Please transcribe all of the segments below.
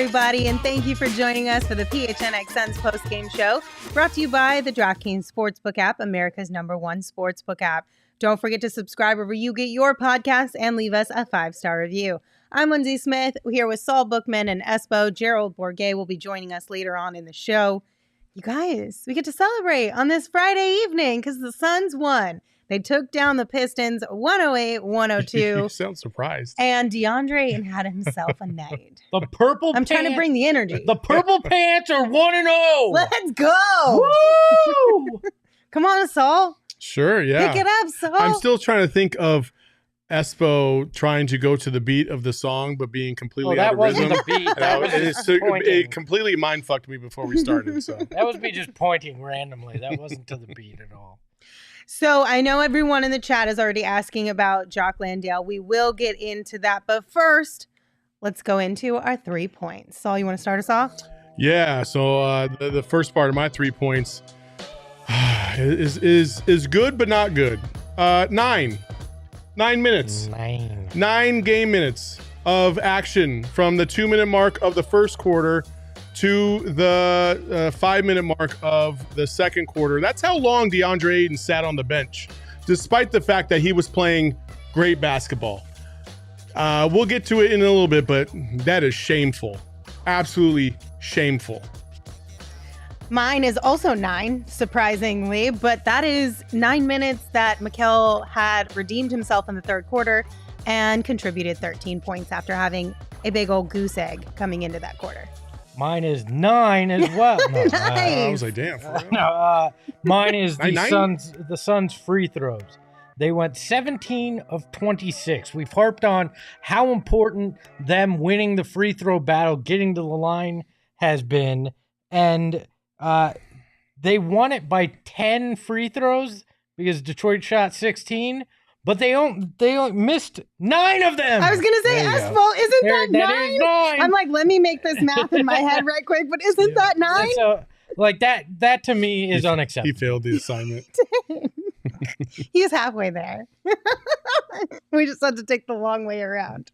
everybody, and thank you for joining us for the PHNX Suns postgame show, brought to you by the DraftKings Sportsbook app, America's #1 sportsbook app. Don't forget to subscribe wherever you get your podcasts and leave us a 5-star review. I'm Lindsay Smith, here with Saul Bookman and Espo. Gerald Bourget will be joining us later on in the show. You guys, we get to celebrate on this Friday evening because the Suns won. They took down the Pistons 108-102. You sound surprised. And Deandre Ayton had himself a night. The purple I'm trying to bring the energy. The purple pants are 1-0. Let's go. Woo! Come on, Saul. Sure, yeah. Pick it up, Saul. I'm still trying to think of Espo trying to go to the beat of the song, but being completely out of rhythm. That wasn't the beat. That was just pointing. It completely mind-fucked me before we started. So That was me just pointing randomly. That wasn't to the beat at all. So I know everyone in the chat is already asking about Jock Landale. We will get into that. But first, let's go into our 3 points. Saul, you want to start us off? yeah, so the first part of my 3 points is good but not good. 9 minutes. 9 game minutes of action from the 2-minute mark of the first quarter to the 5-minute mark of the second quarter. That's how long Deandre Ayton sat on the bench, despite the fact that he was playing great basketball. We'll get to it in a little bit, but that is shameful. Absolutely shameful. Mine is also 9, surprisingly, but that is 9 minutes that Mikal had redeemed himself in the third quarter and contributed 13 points after having a big old goose egg coming into that quarter. Mine is 9 as well. No, Nice. I was like, damn. For real? no, mine is the Nine? Suns free throws. They went 17 of 26. We've harped on how important them winning the free throw battle, getting to the line has been, and they won it by 10 free throws because Detroit shot 16. But they only missed 9 of them. I was going to say, Espo, isn't that 9? That is 9. I'm like, let me make this math in my head right quick, but isn't that 9? So, like that to me is He unacceptable. failed the assignment. He's halfway there. We just had to take the long way around.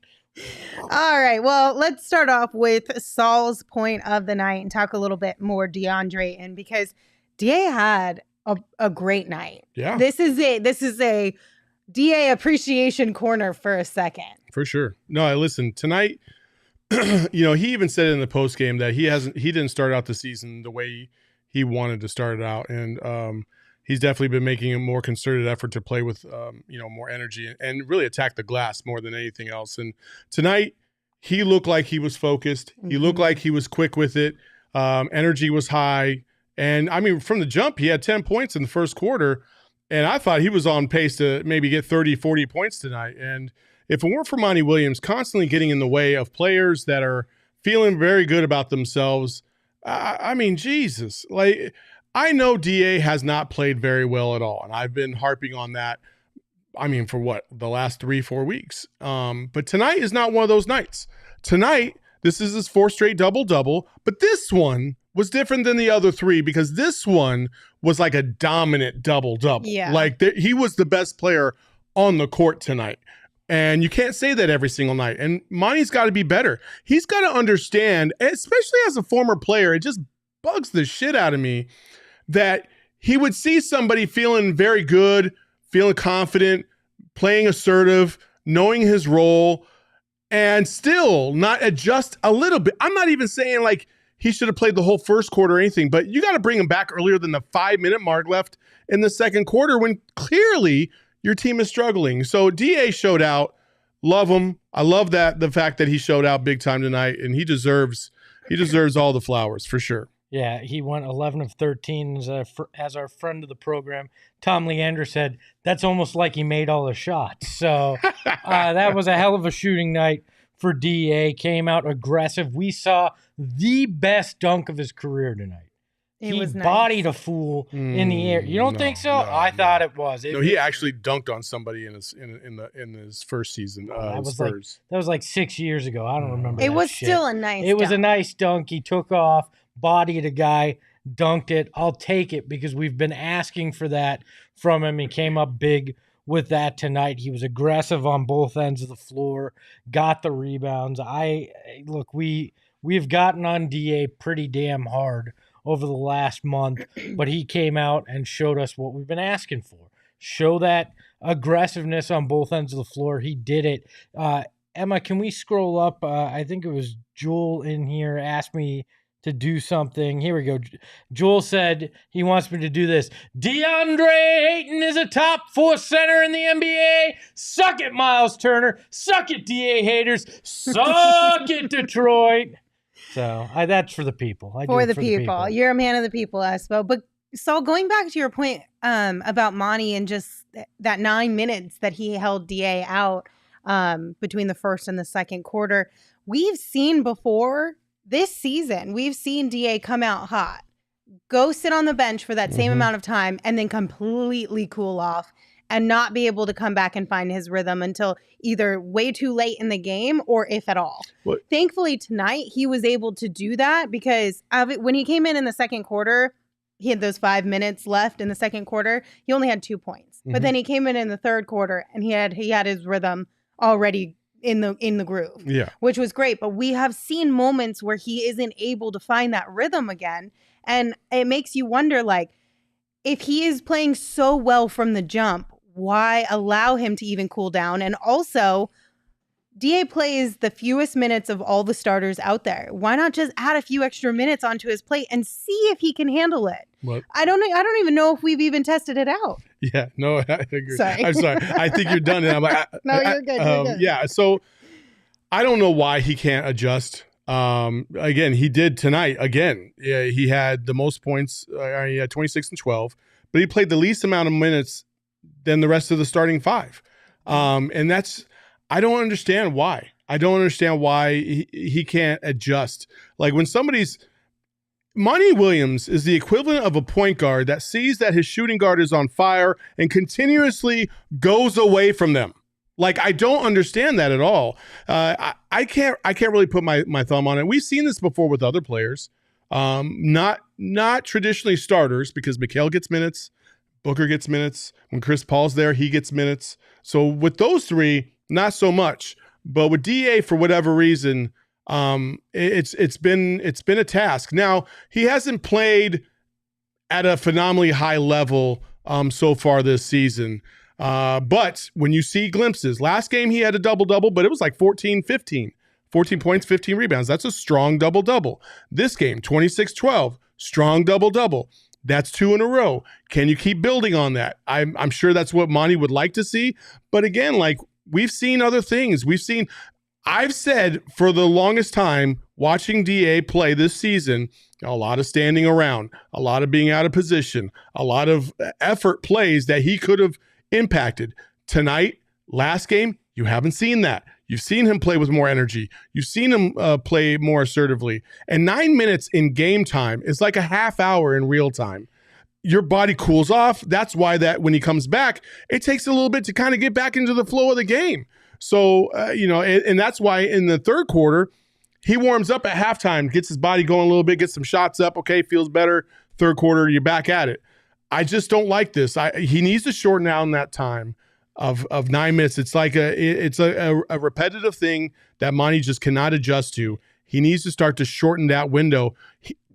All right. Well, let's start off with Saul's point of the night and talk a little bit more Deandre Ayton because DA had a great night. Yeah. This is a DA appreciation corner for a second. For sure. No, listen, tonight, he even said in the post game that he didn't start out the season the way he wanted to start it out. And he's definitely been making a more concerted effort to play with, more energy and really attack the glass more than anything else. And tonight he looked like he was focused. Mm-hmm. He looked like he was quick with it. Energy was high. And I mean, from the jump, he had 10 points in the first quarter. And I thought he was on pace to maybe get 30, 40 points tonight. And if it weren't for Monty Williams constantly getting in the way of players that are feeling very good about themselves, I mean, Jesus. Like, I know DA has not played very well at all. And I've been harping on that, for the last 3-4 weeks. But tonight is not one of those nights. Tonight, this is his 4th straight double-double. But this one was different than the other 3 because this one was like a dominant double-double. Yeah. Like he was the best player on the court tonight. And you can't say that every single night. And Monty's got to be better. He's got to understand, especially as a former player, it just bugs the shit out of me that he would see somebody feeling very good, feeling confident, playing assertive, knowing his role, and still not adjust a little bit. I'm not even saying like he should have played the whole first quarter or anything, but you got to bring him back earlier than the 5-minute mark left in the second quarter when clearly your team is struggling. So DA showed out. Love him. I love the fact that he showed out big time tonight, and he deserves all the flowers for sure. Yeah, he went 11 of 13 as our friend of the program, Tom Leander, said, that's almost like he made all the shots. So that was a hell of a shooting night for DA. Came out aggressive. We saw the best dunk of his career tonight. He was nice. Bodied a fool in the air. You don't think so? I thought it was. He actually dunked on somebody in his first season. That was like 6 years ago. I don't remember. It was shit. still a nice. It was dunk. a nice dunk. He took off, bodied a guy, dunked it. I'll take it because we've been asking for that from him. He came up big with that tonight. He was aggressive on both ends of the floor, got the rebounds. We we've gotten on DA pretty damn hard over the last month, but he came out and showed us what we've been asking for. Show that aggressiveness on both ends of the floor. He did it. Emma, can we scroll up? I think it was Joel in here asked me to do something. Here we go. Joel said he wants me to do this. Deandre Ayton is a top 4 center in the NBA. Suck it, Miles Turner. Suck it, DA haters. Suck it, Detroit. So that's for the people. For the people. You're a man of the people, Espo. But so going back to your point about Monty and just that 9 minutes that he held DA out between the first and the second quarter, we've seen before this season, we've seen DA come out hot, go sit on the bench for that same amount of time, and then completely cool off and not be able to come back and find his rhythm until either way too late in the game or if at all. What? Thankfully, tonight, he was able to do that because when he came in the second quarter, he had those 5 minutes left in the second quarter. He only had 2 points. But then he came in the third quarter and he had his rhythm already in the groove, which was great. But we have seen moments where he isn't able to find that rhythm again. And it makes you wonder, like, if he is playing so well from the jump, why allow him to even cool down? And also, DA plays the fewest minutes of all the starters out there. Why not just add a few extra minutes onto his plate and see if he can handle it? What? I don't even know if we've even tested it out. Yeah, no, I agree. Sorry. I'm sorry. I think you're done. I'm like, no, you're good. You're good. Yeah, so I don't know why he can't adjust. Again, he did tonight. Again, yeah, he had the most points. He had 26 and 12, but he played the least amount of minutes than the rest of the starting five. And I don't understand why. I don't understand why he can't adjust. Like when Monty Williams is the equivalent of a point guard that sees that his shooting guard is on fire and continuously goes away from them. Like, I don't understand that at all. I can't really put my thumb on it. We've seen this before with other players, not traditionally starters, because Mikal gets minutes, Booker gets minutes. When Chris Paul's there, he gets minutes. So with those three, not so much. But with DA, for whatever reason, it's been a task. Now, he hasn't played at a phenomenally high level so far this season. But when you see glimpses, last game he had a double-double, but it was like 14-15. 14 points, 15 rebounds. That's a strong double-double. This game, 26-12, strong double-double. That's 2 in a row. Can you keep building on that? I'm sure that's what Monty would like to see. But again, like, we've seen other things. I've said for the longest time, watching DA play this season, a lot of standing around, a lot of being out of position, a lot of effort plays that he could have impacted. Tonight, last game, you haven't seen that. You've seen him play with more energy. You've seen him play more assertively. And 9 minutes in game time is like a half hour in real time. Your body cools off. That's why that when he comes back, it takes a little bit to kind of get back into the flow of the game. So, and that's why in the third quarter, he warms up at halftime, gets his body going a little bit, gets some shots up. Okay, feels better. Third quarter, you're back at it. I just don't like this. He needs to shorten down that time of 9 minutes. It's like a repetitive thing that Monty just cannot adjust to. He needs to start to shorten that window.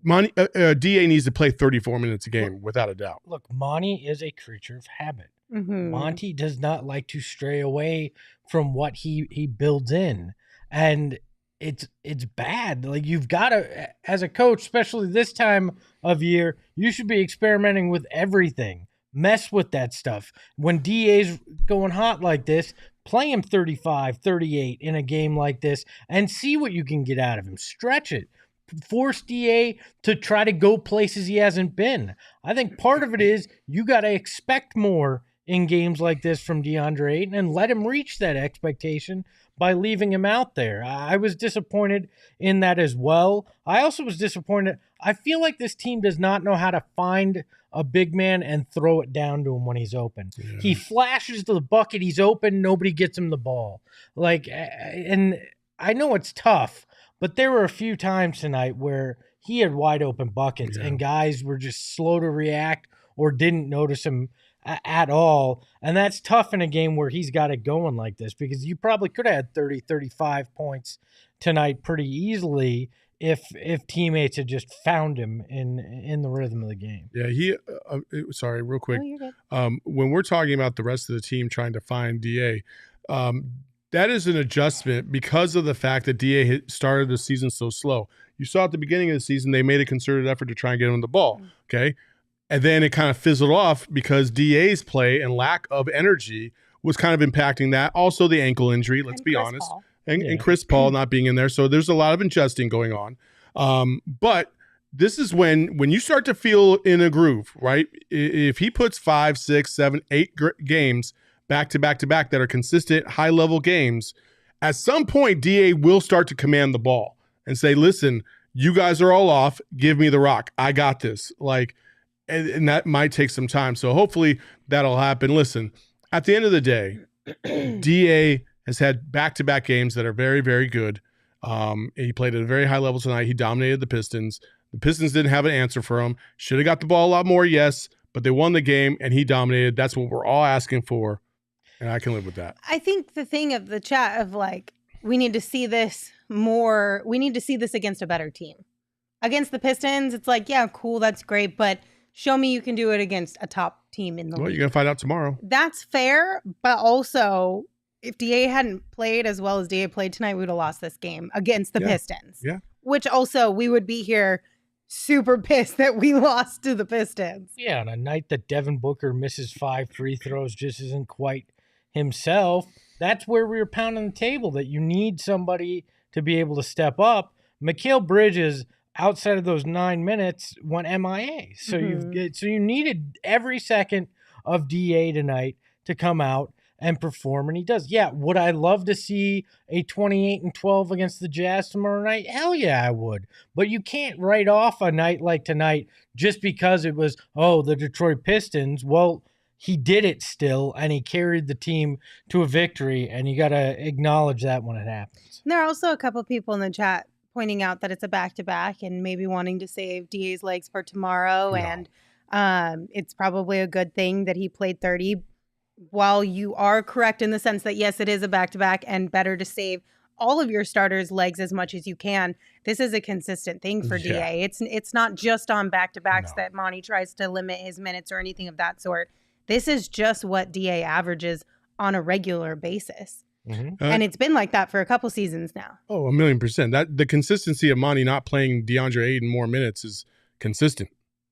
DA needs to play 34 minutes a game, without a doubt. Look, Monty is a creature of habit. Mm-hmm. Monty does not like to stray away from what he builds in. And it's bad. Like, you've got to, as a coach, especially this time of year, you should be experimenting with everything. Mess with that stuff. When DA's going hot like this, play him 35, 38 in a game like this and see what you can get out of him. Stretch it. Force DA to try to go places he hasn't been. I think part of it is you got to expect more in games like this from Deandre Ayton and let him reach that expectation by leaving him out there. I was disappointed in that as well. I also was disappointed. I feel like this team does not know how to find a big man and throw it down to him when he's open. Yeah. He flashes to the bucket. He's open. Nobody gets him the ball. Like, and I know it's tough, but there were a few times tonight where he had wide open buckets and guys were just slow to react or didn't notice him at all. And that's tough in a game where he's got it going like this, because you probably could have had 30, 35 points tonight pretty easily if teammates had just found him in the rhythm of the game. Yeah, sorry, real quick. Oh, you're good. When we're talking about the rest of the team trying to find DA, that is an adjustment because of the fact that DA had started the season so slow. You saw at the beginning of the season, they made a concerted effort to try and get him the ball, okay? And then it kind of fizzled off because DA's play and lack of energy was kind of impacting that. Also the ankle injury, let's be honest. And Chris Paul not being in there. So there's a lot of adjusting going on. But this is when you start to feel in a groove, right? If he puts 5, 6, 7, 8 games back to back that are consistent, high-level games, at some point, DA will start to command the ball and say, listen, you guys are all off. Give me the rock. I got this. And that might take some time. So hopefully that'll happen. Listen, at the end of the day, DA has had back-to-back games that are very, very good. He played at a very high level tonight. He dominated the Pistons. The Pistons didn't have an answer for him. Should have got the ball a lot more, yes, but they won the game, and he dominated. That's what we're all asking for. And I can live with that. I think the thing of the chat of we need to see this more. We need to see this against a better team. Against the Pistons, it's yeah, cool, that's great. But show me you can do it against a top team in the league. Well, you're going to find out tomorrow. That's fair. But also, if DA hadn't played as well as DA played tonight, we would have lost this game against the Pistons. Yeah. Which also, we would be here super pissed that we lost to the Pistons. Yeah, on a night that Devin Booker misses 5 free throws, just isn't quite himself. That's where we were pounding the table, that you need somebody to be able to step up. Mikal Bridges, outside of those 9 minutes, went MIA. So you needed every second of DA tonight to come out and perform, and he does. Yeah, would I love to see a 28-12 against the Jazz tomorrow night? Hell yeah, I would. But you can't write off a night like tonight just because it was, the Detroit Pistons. Well, he did it still, and he carried the team to a victory, and you got to acknowledge that when it happens. There are also a couple people in the chat pointing out that it's a back-to-back and maybe wanting to save DA's legs for tomorrow, and it's probably a good thing that he played 30. While you are correct in the sense that, yes, it is a back-to-back and better to save all of your starters' legs as much as you can, this is a consistent thing for DA. It's not just on back-to-backs that Monty tries to limit his minutes or anything of that sort. This is just what DA averages on a regular basis. And it's been like that for a couple seasons now. Oh, 1,000,000%. That the consistency of Monty not playing Deandre Ayton more minutes is consistent.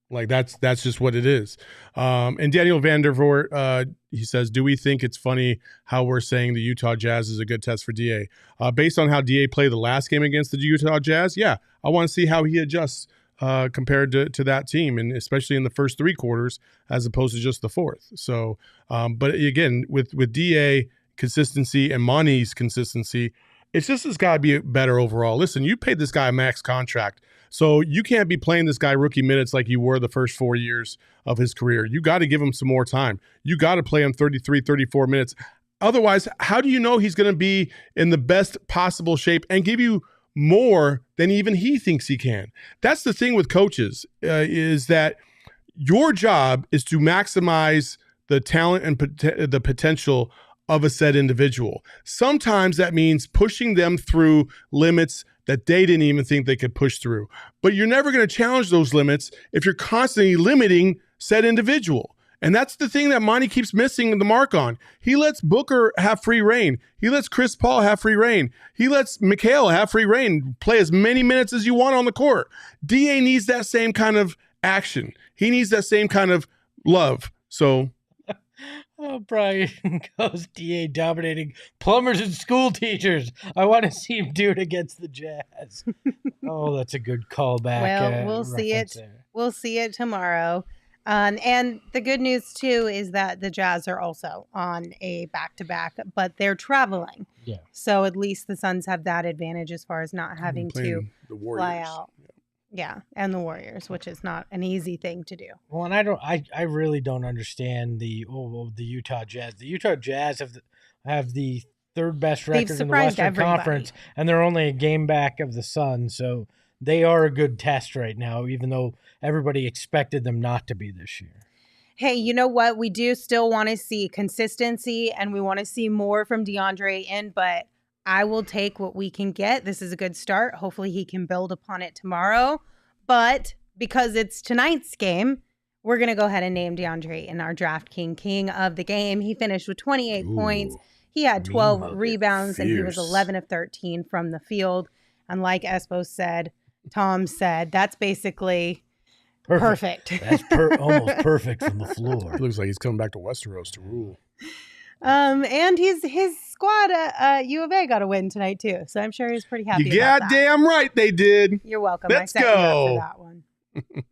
That's just what it is. And Daniel Vandervoort, he says, do we think it's funny how we're saying the Utah Jazz is a good test for DA? Based on how DA played the last game against the Utah Jazz, yeah, I want to see how he adjusts compared to that team, and especially in the first 3 quarters as opposed to just the fourth. So, but again, with DA consistency and Monty's consistency, it's got to be better overall. Listen, you paid this guy a max contract, so you can't be playing this guy rookie minutes like you were the first 4 years of his career. You got to give him some more time. You got to play him 33, 34 minutes. Otherwise, how do you know he's going to be in the best possible shape and give you more than even he thinks he can? That's the thing with coaches, is that your job is to maximize the talent and the potential of a said individual. Sometimes that means pushing them through limits that they didn't even think they could push through. But you're never going to challenge those limits if you're constantly limiting said individual. And that's the thing that Monty keeps missing the mark on. He lets Booker have free reign. He lets Chris Paul have free reign. He lets Mikal have free reign. Play as many minutes as you want on the court. DA needs that same kind of action. He needs that same kind of love. So... Oh, Brian goes, DA dominating plumbers and school teachers. I want to see him do it against the Jazz. Oh, that's a good callback. Well, we'll see it. There. We'll see it tomorrow. And the good news, too, is that the Jazz are also on a back-to-back, but they're traveling. Yeah. So at least the Suns have that advantage as far as not having to fly out. Yeah, and the Warriors, which is not an easy thing to do. Well, and I really don't understand the Utah Jazz. The Utah Jazz have the third best record in the Western Conference, and they're only a game back of the Suns, so they are a good test right now, even though everybody expected them not to be this year. Hey, you know what? We do still want to see consistency, and we want to see more from Deandre Ayton, but I will take what we can get. This is a good start. Hopefully he can build upon it tomorrow. But because it's tonight's game, we're going to go ahead and name Deandre Ayton our DraftKings king of the game. He finished with 28 points. He had 12 rebounds, and he was 11 of 13 from the field. And like Espo said, Tom said, that's basically perfect. That's almost perfect from the floor. Looks like he's coming back to Westeros to rule. And his squad, U of A, got a win tonight too. So I'm sure he's pretty happy. You goddamn right they did. You're welcome. Let's I set go. you up for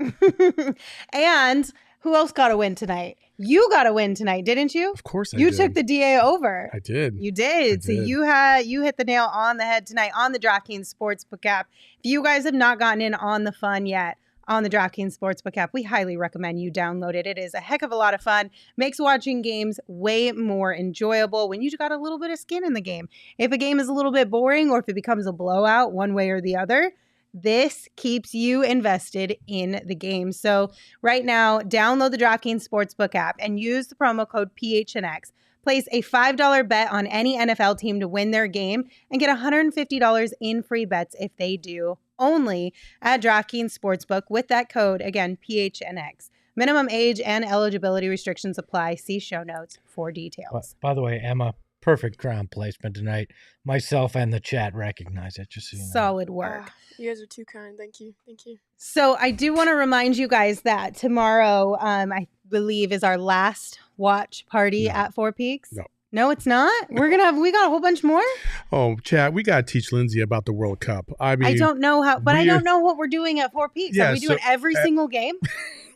that one. And who else got a win tonight? You got a win tonight, didn't you? Of course I did. You did. took the DA over. I did. You did. So you hit the nail on the head tonight on the DraftKings Sportsbook app. If you guys have not gotten in on the fun yet on the DraftKings Sportsbook app, we highly recommend you download it. It is a heck of a lot of fun. Makes watching games way more enjoyable when you got a little bit of skin in the game. If a game is a little bit boring or if it becomes a blowout one way or the other, this keeps you invested in the game. So right now, download the DraftKings Sportsbook app and use the promo code PHNX. Place a $5 bet on any NFL team to win their game and get $150 in free bets if they do, only at DraftKings Sportsbook with that code, again, PHNX. Minimum age and eligibility restrictions apply. See show notes for details. By the way, Emma, perfect ground placement tonight. Myself and the chat recognize it, just so you know. Solid work. You guys are too kind. Thank you. Thank you. So I do want to remind you guys that tomorrow, I believe, is our last watch party at Four Peaks. No, it's not. We got a whole bunch more. Oh, chat, we got to teach Lindsay about the World Cup. I mean, I don't know how, but I don't know what we're doing at Four Peaks. Are we doing every single game?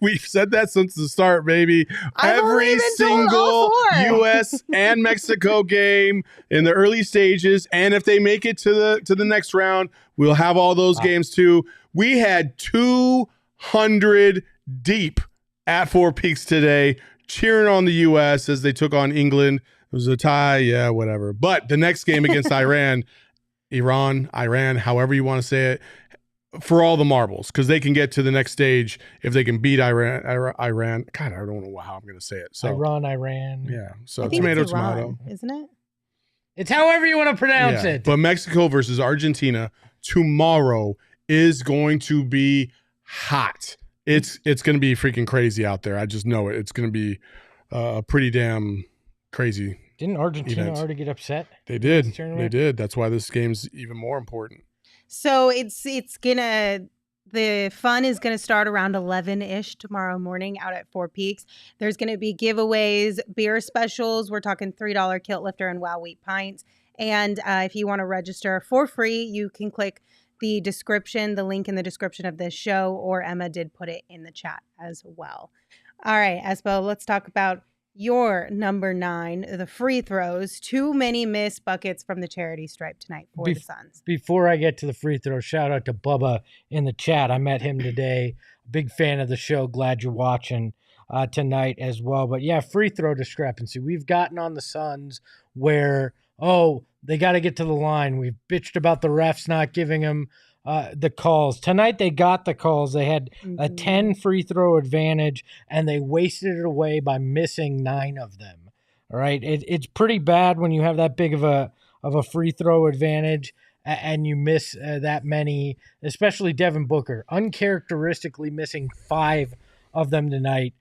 We've said that since the start, baby. Every single U.S. and Mexico game in the early stages, and if they make it to the next round, we'll have all those games too. We had 200 deep at Four Peaks today, cheering on the U.S. as they took on England. It was a tie, yeah, whatever. But the next game against Iran, however you want to say it, for all the marbles, because they can get to the next stage if they can beat Iran. God, I don't know how I'm going to say it. So Iran. Yeah. So I think tomato, it's Iran, tomato. isn't it? It's however you want to pronounce it. But Mexico versus Argentina tomorrow is going to be hot. It's going to be freaking crazy out there. I just know it. It's going to be pretty damn crazy. Didn't Argentina already get upset? They did. They did. That's why this game's even more important. So the fun is gonna start around 11-ish tomorrow morning out at Four Peaks. There's gonna be giveaways, beer specials. We're talking $3 Kilt Lifter and Wow Wheat pints. And if you want to register for free, you can click the link in the description of this show, or Emma did put it in the chat as well. All right, Espo, let's talk about your number 9, the free throws. Too many missed buckets from the charity stripe tonight for the Suns. Before I get to the free throw, shout out to Bubba in the chat. I met him today. Big fan of the show. Glad you're watching tonight as well. But yeah, free throw discrepancy. We've gotten on the Suns where, they got to get to the line. We've bitched about the refs not giving them the calls. Tonight they got the calls. They had a 10 free throw advantage, and they wasted it away by missing 9 of them. All right, it's pretty bad when you have that big of a free throw advantage and you miss that many, especially Devin Booker, uncharacteristically missing 5 of them tonight.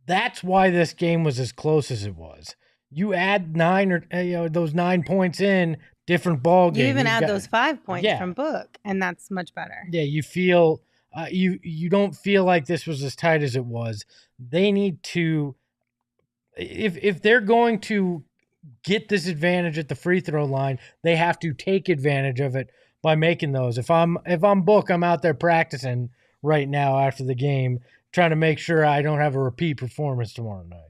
That's why this game was as close as it was. You add 9 or those 9 points in, different ball game. You even add those 5 points from Book, and that's much better. Yeah, you feel you don't feel like this was as tight as it was. They need to, if they're going to get this advantage at the free throw line, they have to take advantage of it by making those. If I'm Book, I'm out there practicing right now after the game, trying to make sure I don't have a repeat performance tomorrow night.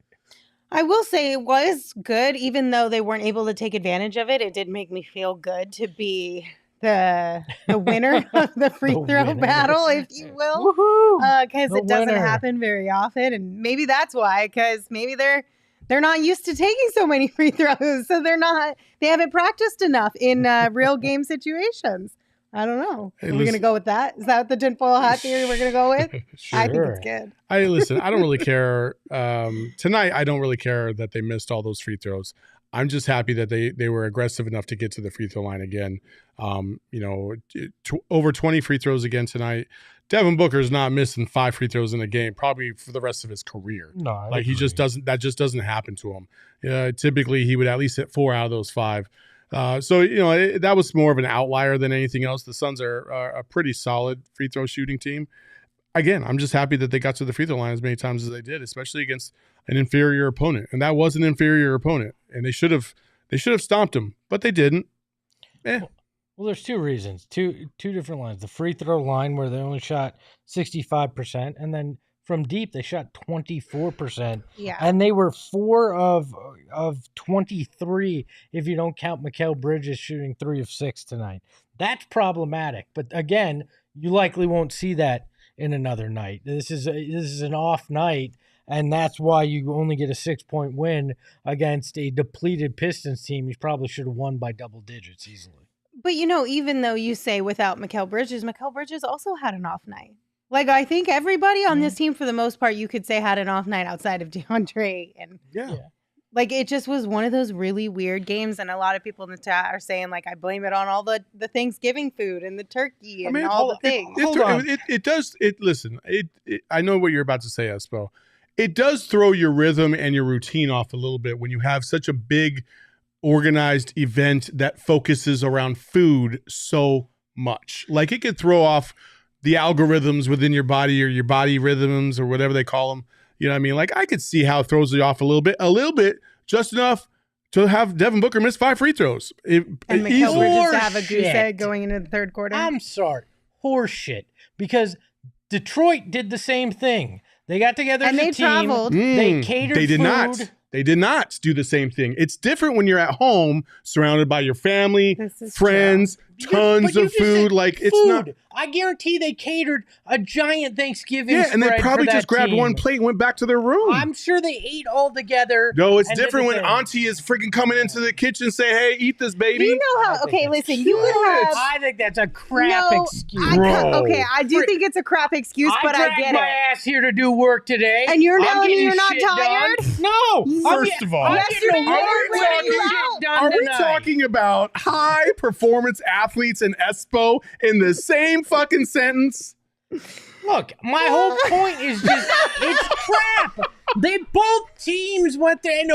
I will say it was good, even though they weren't able to take advantage of it. It did make me feel good to be the winner of the free throw battle, if you will, because it doesn't happen very often, and maybe that's why. Because maybe they're not used to taking so many free throws, so they haven't practiced enough in real game situations. I don't know. Hey, we're going to go with that? Is that the tinfoil hat theory we're going to go with? Sure. I think it's good. I don't really care. Tonight, I don't really care that they missed all those free throws. I'm just happy that they were aggressive enough to get to the free throw line again. Over 20 free throws again tonight. Devin Booker's not missing 5 free throws in a game, probably for the rest of his career. No, like he just doesn't. That just doesn't happen to him. Typically, he would at least hit 4 out of those 5. That was more of an outlier than anything else. The Suns are a pretty solid free throw shooting team. Again, I'm just happy that they got to the free throw line as many times as they did, especially against an inferior opponent. And that was an inferior opponent, and they should have stomped him, but they didn't. Well, there's 2 reasons, two different lines. The free throw line where they only shot 65%, and then from deep they shot 24%. Yeah, and they were 4 of 23 if you don't count Mikal Bridges shooting 3 of 6 tonight. That's problematic. But again, you likely won't see that in another night. This is an off night, and that's why you only get a 6-point win against a depleted Pistons team. You probably should have won by double digits easily. but even though you say without Mikal Bridges also had an off night. Like, I think everybody on this team, for the most part, you could say had an off night outside of DeAndre. And like, it just was one of those really weird games. And a lot of people in the chat are saying, like, I blame it on all the Thanksgiving food and the turkey and all the things. Listen, I know what you're about to say, Espo. It does throw your rhythm and your routine off a little bit when you have such a big organized event that focuses around food so much. Like, it could throw off the algorithms within your body or your body rhythms or whatever they call them. You know what I mean? Like, I could see how it throws you off a little bit, just enough to have Devin Booker miss 5 free throws. And Mikal Bridges to have a goose egg going into the third quarter. I'm sorry. Horseshit. Because Detroit did the same thing. They got together and as a they team. traveled. They catered They did food. not. They did not do the same thing. It's different when you're at home, surrounded by your family, friends, tons of food. Like, it's not. I guarantee they catered a giant Thanksgiving. Yeah, and they spread probably for just that grabbed team. one plate and went back to their room. I'm sure they ate all together. No, it's and different did when the thing. Auntie is freaking coming into the kitchen and say, "Hey, eat this, baby." You know how? Okay, listen. You could have. I think that's a crap excuse. I do think it's a crap excuse, but I get my it. ass here to do work today, And you're I'm telling me getting you're not shit tired? done. No. First of all, Yesterday are we talking about high performance athletes and Espo in the same fucking sentence? Look, my whole point is just it's crap. They both teams went there and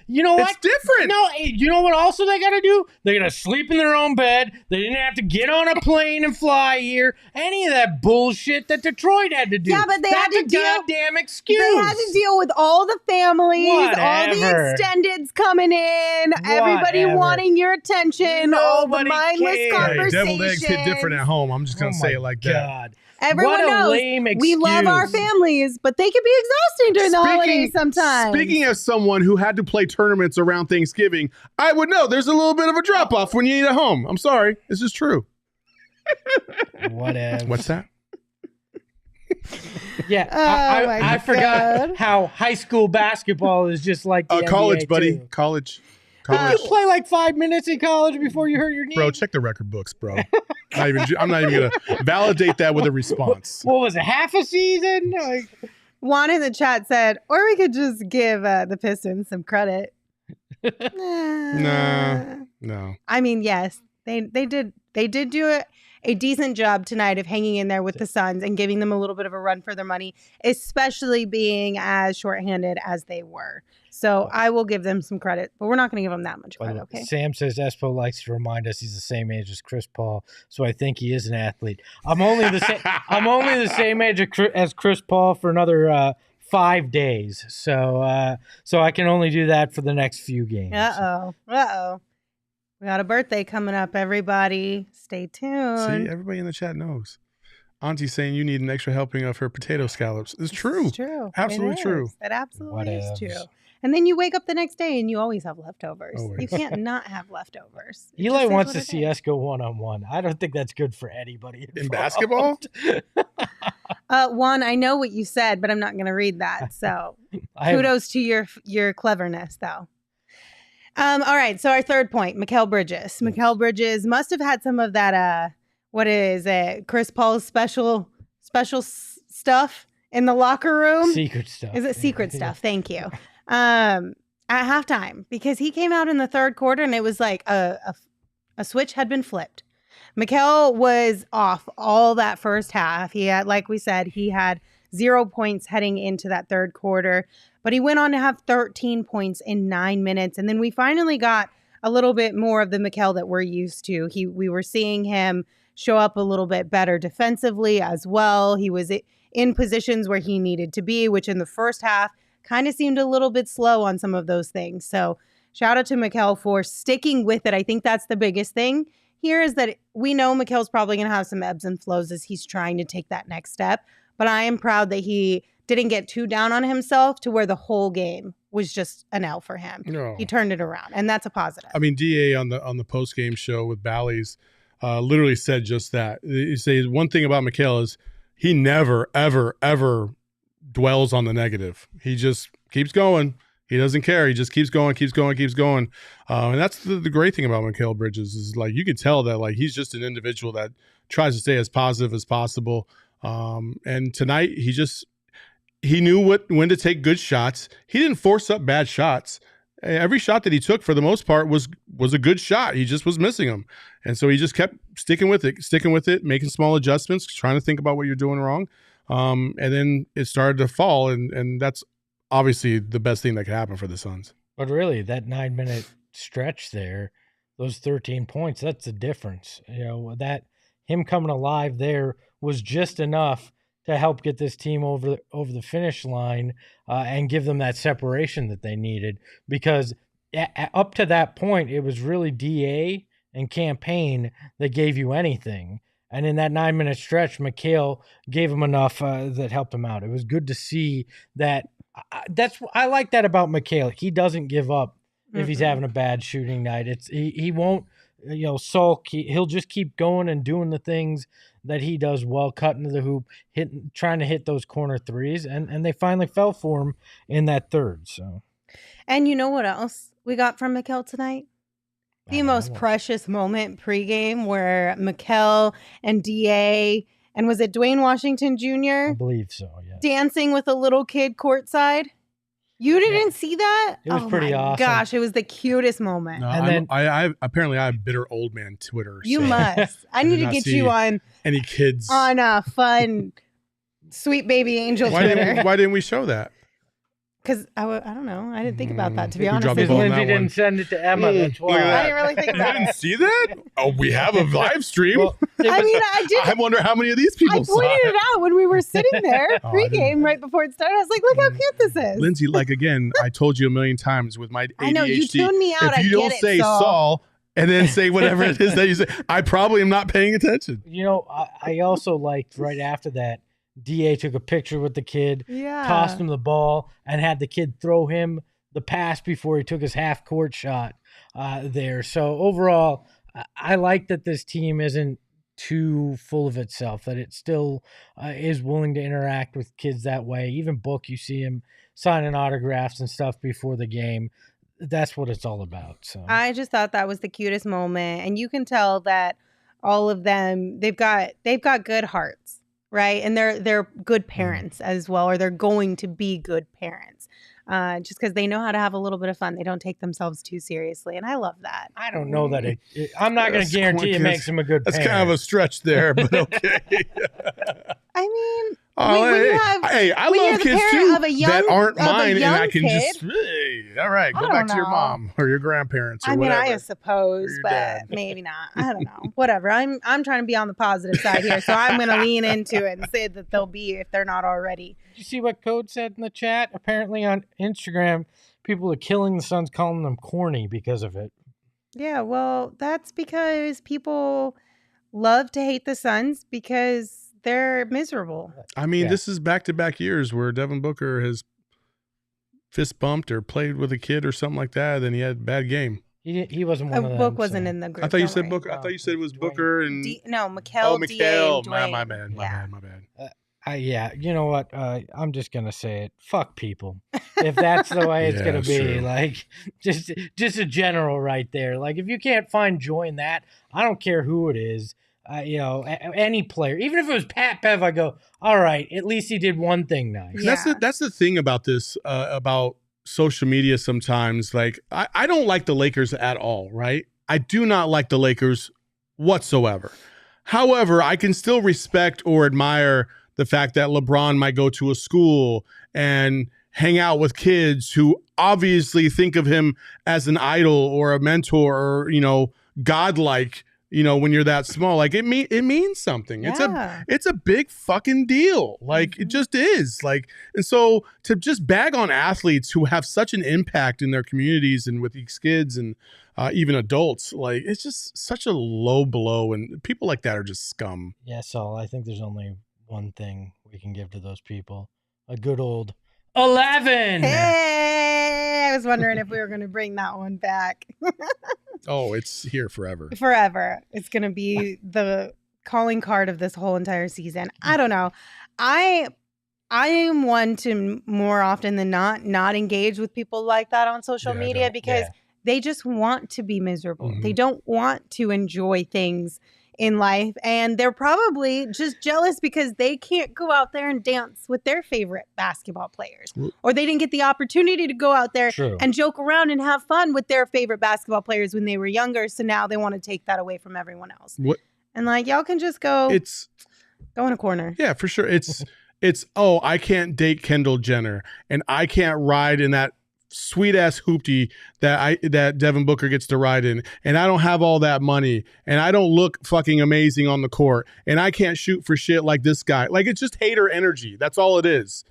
you know what? It's different. No, you know what also they got to do? They got to sleep in their own bed. They didn't have to get on a plane and fly here. Any of that bullshit that Detroit had to do. Yeah, but That's a goddamn excuse. They had to deal with all the families, all the Whatever. extendeds coming in, everybody Whatever. wanting your attention, all the Nobody mindless cares. conversations. Deviled eggs hit different at home. I'm just gonna say it like that. God. Everyone What a knows lame we love our excuse. families, but they can be exhausting during the holidays sometimes. Speaking as someone who had to play tournaments around Thanksgiving, I would know there's a little bit of a drop off when you eat at home. I'm sorry, this is true. Whatever. What's that? Yeah, Oh I my forgot God. how high school basketball is just like the College, NBA buddy. too. College. You play like 5 minutes in college before you hurt your knee. Bro, check the record books, bro. I'm not even gonna validate that with a response. What was it? Half a season? Like, Juan in the chat said, or we could just give the Pistons some credit. No. I mean, yes, they did do a decent job tonight of hanging in there with the Suns and giving them a little bit of a run for their money, especially being as shorthanded as they were. So I will give them some credit, but we're not going to give them that much credit, okay? Sam says Espo likes to remind us he's the same age as Chris Paul, so I think he is an athlete. I'm only the same age as Chris Paul for another 5 days, so I can only do that for the next few games. Uh-oh. We got a birthday coming up, everybody. Stay tuned. See, everybody in the chat knows. Auntie's saying you need an extra helping of her potato scallops. It's true. It's true. Absolutely It true. is. It absolutely is Whatevs. true. And then you wake up the next day and you always have leftovers. Always. You can't not have leftovers. It Eli just is wants what to it see is. us go one-on-one. I don't think that's good for anybody In involved. basketball? Juan, I know what you said, but I'm not going to read that. So kudos to your cleverness, though. All right. So our third point, Mikal Bridges. Mikal Bridges must have had some of that. What is it? Chris Paul's special stuff in the locker room. Secret stuff. Is it secret stuff? Thank you. at halftime because he came out in the third quarter and it was like a switch had been flipped. Mikal was off all that first half. He had, like we said, he had 0 points heading into that third quarter, but he went on to have 13 points in 9 minutes. And then we finally got a little bit more of the Mikal that we're used to. We were seeing him show up a little bit better defensively as well. He was in positions where he needed to be, which in the first half kind of seemed a little bit slow on some of those things. So shout out to Mikal for sticking with it. I think that's the biggest thing here is that we know Mikal's probably going to have some ebbs and flows as he's trying to take that next step. But I am proud that he didn't get too down on himself to where the whole game was just an L for him. No. He turned it around, and that's a positive. I mean, DA on the post game show with Bally's literally said just that. He says one thing about Mikal is he never, ever, ever dwells on the negative. He just keeps going. He doesn't care. He just keeps going. And that's the great thing about Mikal Bridges is like you can tell that like he's just an individual that tries to stay as positive as possible. And tonight he knew when to take good shots. He didn't force up bad shots. Every shot that he took for the most part was a good shot. He just was missing them. And so he just kept sticking with it, making small adjustments, trying to think about what you're doing wrong. And then it started to fall. And that's obviously the best thing that could happen for the Suns. But really, that 9-minute stretch there, those 13 points, that's the difference. You know, that him coming alive there was just enough to help get this team over the finish line and give them that separation that they needed. Because up to that point, it was really DA and Payne that gave you anything. And in that 9-minute stretch, Mikal gave him enough that helped him out. It was good to see that. I like that about Mikal. He doesn't give up if he's having a bad shooting night. He won't sulk. He'll just keep going and doing the things that he does well, cutting to the hoop, trying to hit those corner threes, and they finally fell for him in that third. So, and you know what else we got from Mikal tonight? The most precious moment pregame where Mikal and DA and was it Dwayne Washington Jr.? I believe so, yeah. Dancing with a little kid courtside. You didn't see that? It was pretty awesome. Gosh, it was the cutest moment. No, and then I apparently I have bitter old man Twitter. You must. I need to get you on any kids on a fun sweet baby angel Twitter. Why didn't we show that? Because I don't know. I didn't think about that, to be honest. Because Lindsay didn't send it to Emma. That's why. I didn't really think about it. You didn't see that? Oh, we have a live stream. Well, I did. I wonder how many of these people saw it. I pointed it out when we were sitting there pregame right before it started. I was like, look how cute this is. Lindsay, like, again, I told you a million times with my ADHD. I know, you tuned me out. If you don't say Saul and then say whatever it is that you say, I probably am not paying attention. You know, I also liked right after that, DA took a picture with the kid, tossed him the ball, and had the kid throw him the pass before he took his half-court shot there. So overall, I like that this team isn't too full of itself, that it still is willing to interact with kids that way. Even Book, you see him signing autographs and stuff before the game. That's what it's all about. So I just thought that was the cutest moment, and you can tell that all of them, they've got good hearts. Right. And they're good parents as well, or they're going to be good parents just because they know how to have a little bit of fun. They don't take themselves too seriously. And I love that. I don't know that I'm not going to guarantee it makes him a good parent. That's kind of a stretch there, but okay. I mean, I love kids too that aren't mine, and I can just, all right, go back to your mom or your grandparents or whatever. I suppose, but dad. Maybe not. I don't know. Whatever. I'm trying to be on the positive side here, so I'm going to lean into it and say that they'll be if they're not already. Did you see what Code said in the chat? Apparently on Instagram, people are killing the Suns, calling them corny because of it. Yeah, well, that's because people love to hate the Suns because they're miserable. I mean, this is back-to-back years where Devin Booker has fist bumped or played with a kid or something like that, then he had a bad game. He wasn't one of them. Book wasn't in the group. I thought you said Booker. I thought you said it was Booker and no, Mikal. Oh, Mikal. Dwayne. My bad. My bad. Yeah, you know what? I'm just gonna say it. Fuck people. If that's the way it's gonna be, true. like just a general right there. Like if you can't find joy in that, I don't care who it is. Any player, even if it was Pat Bev, I go, all right, at least he did one thing nice. Yeah. That's the thing about this, about social media sometimes, like I don't like the Lakers at all, right? I do not like the Lakers whatsoever. However, I can still respect or admire the fact that LeBron might go to a school and hang out with kids who obviously think of him as an idol or a mentor or, godlike, when you're that small. Like it means something. Yeah. It's a big fucking deal. Like it just is. Like, and so to just bag on athletes who have such an impact in their communities and with these kids and even adults, like it's just such a low blow, and people like that are just scum. Yeah, Saul, I think there's only one thing we can give to those people. A good old 11. Hey, I was wondering if we were going to bring that one back. Oh, it's here forever. Forever. It's going to be the calling card of this whole entire season. I don't know. I am one to more often than not engage with people like that on social media because they just want to be miserable. Mm-hmm. They don't want to enjoy things in life, and they're probably just jealous because they can't go out there and dance with their favorite basketball players, or they didn't get the opportunity to go out there and joke around and have fun with their favorite basketball players when they were younger. So now they want to take that away from everyone else. And like, y'all can just go in a corner. Yeah, for sure. It's I can't date Kendall Jenner and I can't ride in that sweet ass hoopty that Devin Booker gets to ride in, and I don't have all that money, and I don't look fucking amazing on the court, and I can't shoot for shit like this guy. Like, it's just hater energy. That's all it is.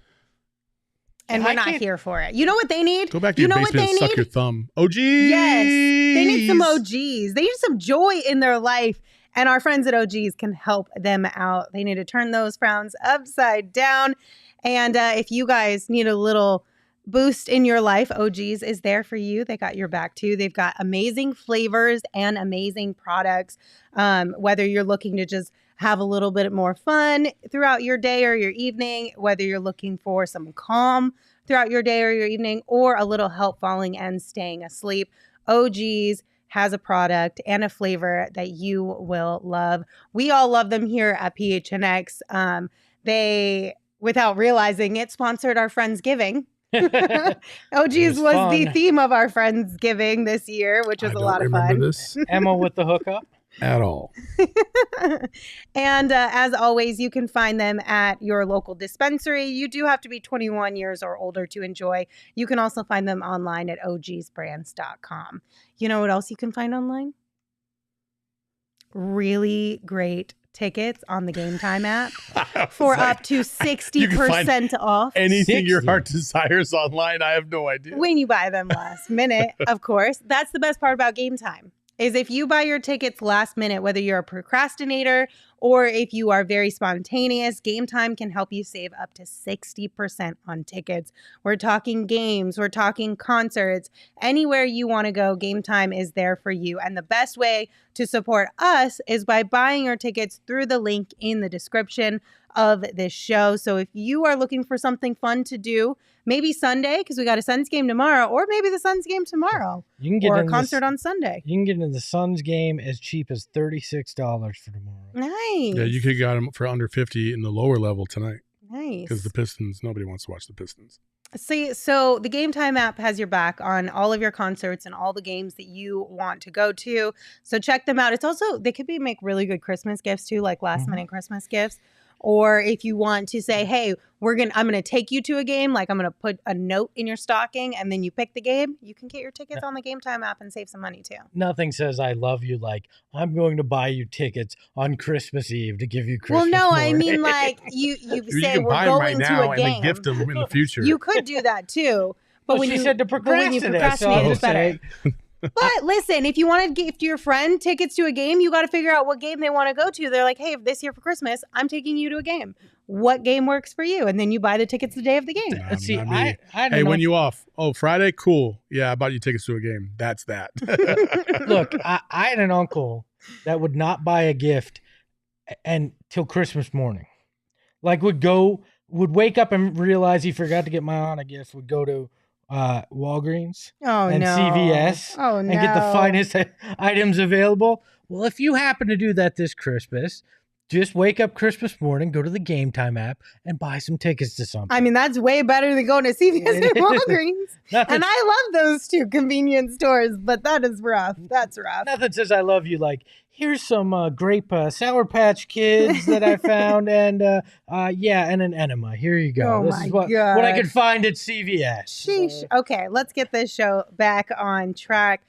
And we're not here for it. You know what they need? Go back to your basement and suck your thumb. OGs. Yes. They need some OGs. They need some joy in their life. And our friends at OGs can help them out. They need to turn those frowns upside down. And if you guys need a little boost in your life, OGs is there for you. They got your back too. They've got amazing flavors and amazing products. Whether you're looking to just have a little bit more fun throughout your day or your evening, whether you're looking for some calm throughout your day or your evening, or a little help falling and staying asleep, OGs has a product and a flavor that you will love. We all love them here at PHNX. They, without realizing it, sponsored our Friendsgiving. OGs was the theme of our Friendsgiving this year, which was a lot of fun. This Emma with the hookup at all. And as always, you can find them at your local dispensary. You do have to be 21 years or older to enjoy. You can also find them online at ogsbrands.com. You know what else you can find online? Really great tickets on the Game Time app for up to 60% off. Anything your heart desires online. I have no idea. When you buy them last minute, of course. That's the best part about Game Time, is if you buy your tickets last minute, whether you're a procrastinator or if you are very spontaneous, Game Time can help you save up to 60% on tickets. We're talking games, we're talking concerts, anywhere you want to go, Game Time is there for you. And the best way to support us is by buying your tickets through the link in the description of this show. So if you are looking for something fun to do, maybe Sunday, because we got a Suns game tomorrow, or maybe the Suns game tomorrow, you can get or a concert on Sunday. You can get into the Suns game as cheap as $36 for tomorrow. Nice. Yeah, you could have got them for under 50 in the lower level tonight. Nice. Because the Pistons, nobody wants to watch the Pistons. See, so the Game Time app has your back on all of your concerts and all the games that you want to go to. So check them out. It's also, they could make really good Christmas gifts too, like last minute Christmas gifts. Or if you want to say, hey, I'm going to take you to a game, like I'm going to put a note in your stocking and then you pick the game, you can get your tickets on the Game Time app and save some money too. Nothing says I love you like I'm going to buy you tickets on Christmas Eve to give you Christmas Well, no, morning. I mean like you say can we're buy them going right to now a game. and then gift them in the future. You could do that too. But Well, when she you said to but when you procrastinate, it's better. But listen, if you want to gift your friend tickets to a game, you got to figure out what game they want to go to. They're like, hey, this year for Christmas, I'm taking you to a game. What game works for you? And then you buy the tickets the day of the game. Let's see. Hey, when you off? Oh, Friday? Cool. Yeah, I bought you tickets to a game. That's that. Look, I had an uncle that would not buy a gift until Christmas morning. Like would wake up and realize he forgot to get my aunt a gift, would go to Walgreens and CVS and get the finest items available. Well, if you happen to do that this Christmas, Just wake up Christmas morning, go to the Game Time app, and buy some tickets to something. I mean, that's way better than going to CVS and Walgreens. And I love those two convenience stores, but that is rough. That's rough. Nothing says I love you like, here's some grape Sour Patch Kids that I found, and and an enema. Here you go. Oh this my is what I could find at CVS. Sheesh. Okay, let's get this show back on track.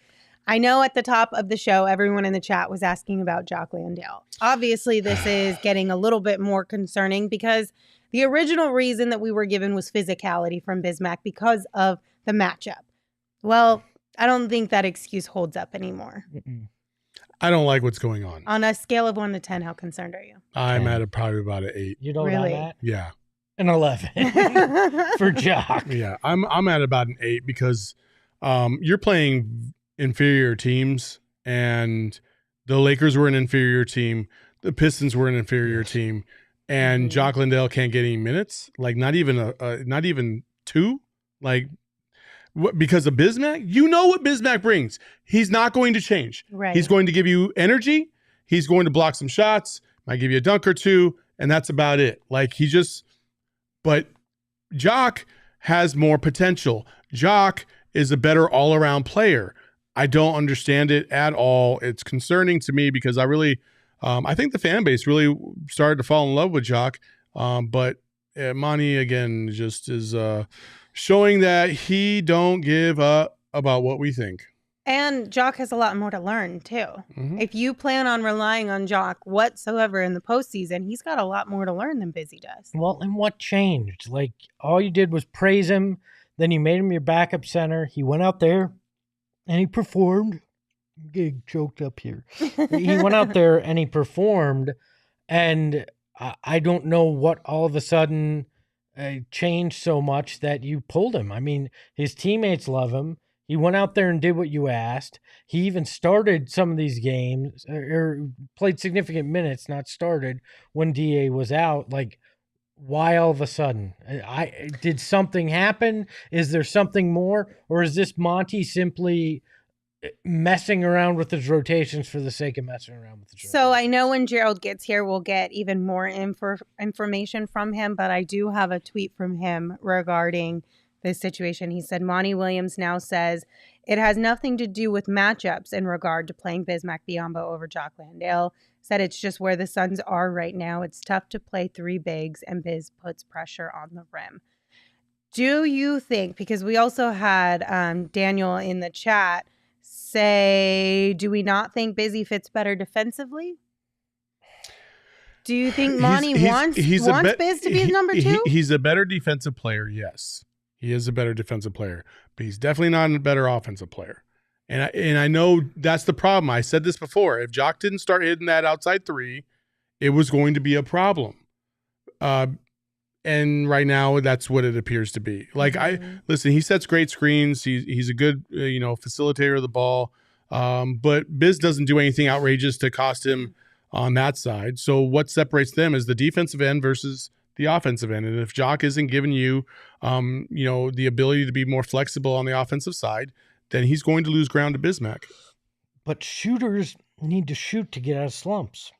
I know at the top of the show, everyone in the chat was asking about Jock Landale. Obviously, this is getting a little bit more concerning because the original reason that we were given was physicality from Bismack because of the matchup. Well, I don't think that excuse holds up anymore. I don't like what's going on. On a scale of 1 to 10, how concerned are you? I'm at probably about an 8. You know Really? that? Yeah. An 11 for Jock. Yeah, I'm at about an 8 because you're playing inferior teams, and the Lakers were an inferior team, the Pistons were an inferior team, and Jock Landale can't get any minutes, like not even 2, like what, because of Bismack. You know what Bismack brings. He's not going to change. Right. He's going to give you energy. He's going to block some shots, might give you a dunk or two, and that's about it. Like but Jock has more potential. Jock is a better all-around player. I don't understand it at all. It's concerning to me because I think the fan base really started to fall in love with Jock. But Monty, again, just is showing that he don't give up about what we think. And Jock has a lot more to learn, too. Mhm. If you plan on relying on Jock whatsoever in the postseason, he's got a lot more to learn than Busy does. Well, and what changed? Like, all you did was praise him. Then you made him your backup center. He went out there and he performed. I'm getting choked up here. He went out there and he performed. And I don't know what all of a sudden changed so much that you pulled him. I mean, his teammates love him. He went out there and did what you asked. He even started some of these games or played significant minutes, not started, when DA was out. Like, why all of a sudden? Did something happen? Is there something more? Or is this Monty simply messing around with his rotations for the sake of messing around with the rotations? So I know when Gerald gets here, we'll get even more information from him, but I do have a tweet from him regarding this situation. He said, Monty Williams now says it has nothing to do with matchups in regard to playing Bismack Biyombo over Jock Landale. Said it's just where the Suns are right now. It's tough to play 3 bigs, and Biz puts pressure on the rim. Do you think, because we also had Daniel in the chat say, do we not think Busy fits better defensively? Do you think Monty wants Biz to be his number 2? He's a better defensive player, yes. He is a better defensive player, but he's definitely not a better offensive player. And I know that's the problem. I said this before. If Jock didn't start hitting that outside 3, it was going to be a problem. And right now, that's what it appears to be. Like, listen, he sets great screens. He's a good, facilitator of the ball. But Biz doesn't do anything outrageous to cost him on that side. So what separates them is the defensive end versus the offensive end. And if Jock isn't giving you, the ability to be more flexible on the offensive side, then he's going to lose ground to Bismack. But shooters need to shoot to get out of slumps.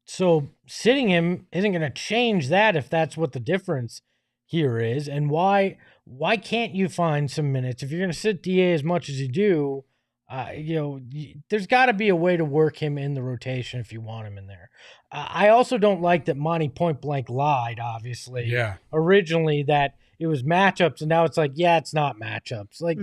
So sitting him isn't going to change that if that's what the difference here is. And why can't you find some minutes? If you're going to sit DA as much as you do, there's got to be a way to work him in the rotation if you want him in there. I also don't like that Monty point blank lied, obviously. Yeah. Originally that it was matchups, and now it's like, yeah, it's not matchups. Like,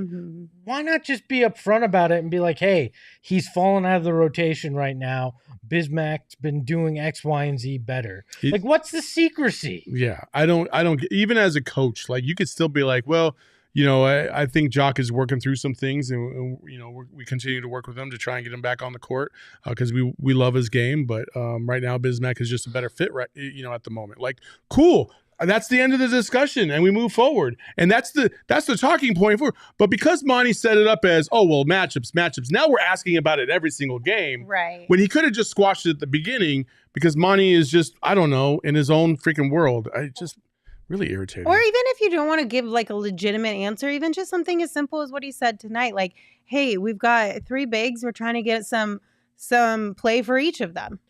why not just be upfront about it and be like, hey, he's fallen out of the rotation right now. Bismack's been doing X, Y, and Z better. Like, what's the secrecy? Yeah, I don't, even as a coach, like, you could still be like, well, I think Jock is working through some things, and we continue to work with him to try and get him back on the court because we love his game. But right now, Bismack is just a better fit, right? At the moment. Like, cool. That's the end of the discussion, and we move forward. And that's the talking point for. But because Monty set it up as, oh well, matchups. Now we're asking about it every single game, right? When he could have just squashed it at the beginning because Monty is just, I don't know, in his own freaking world. I just. Really irritating. Or even if you don't want to give like a legitimate answer, even just something as simple as what he said tonight, like, hey, we've got 3 bigs. We're trying to get some play for each of them.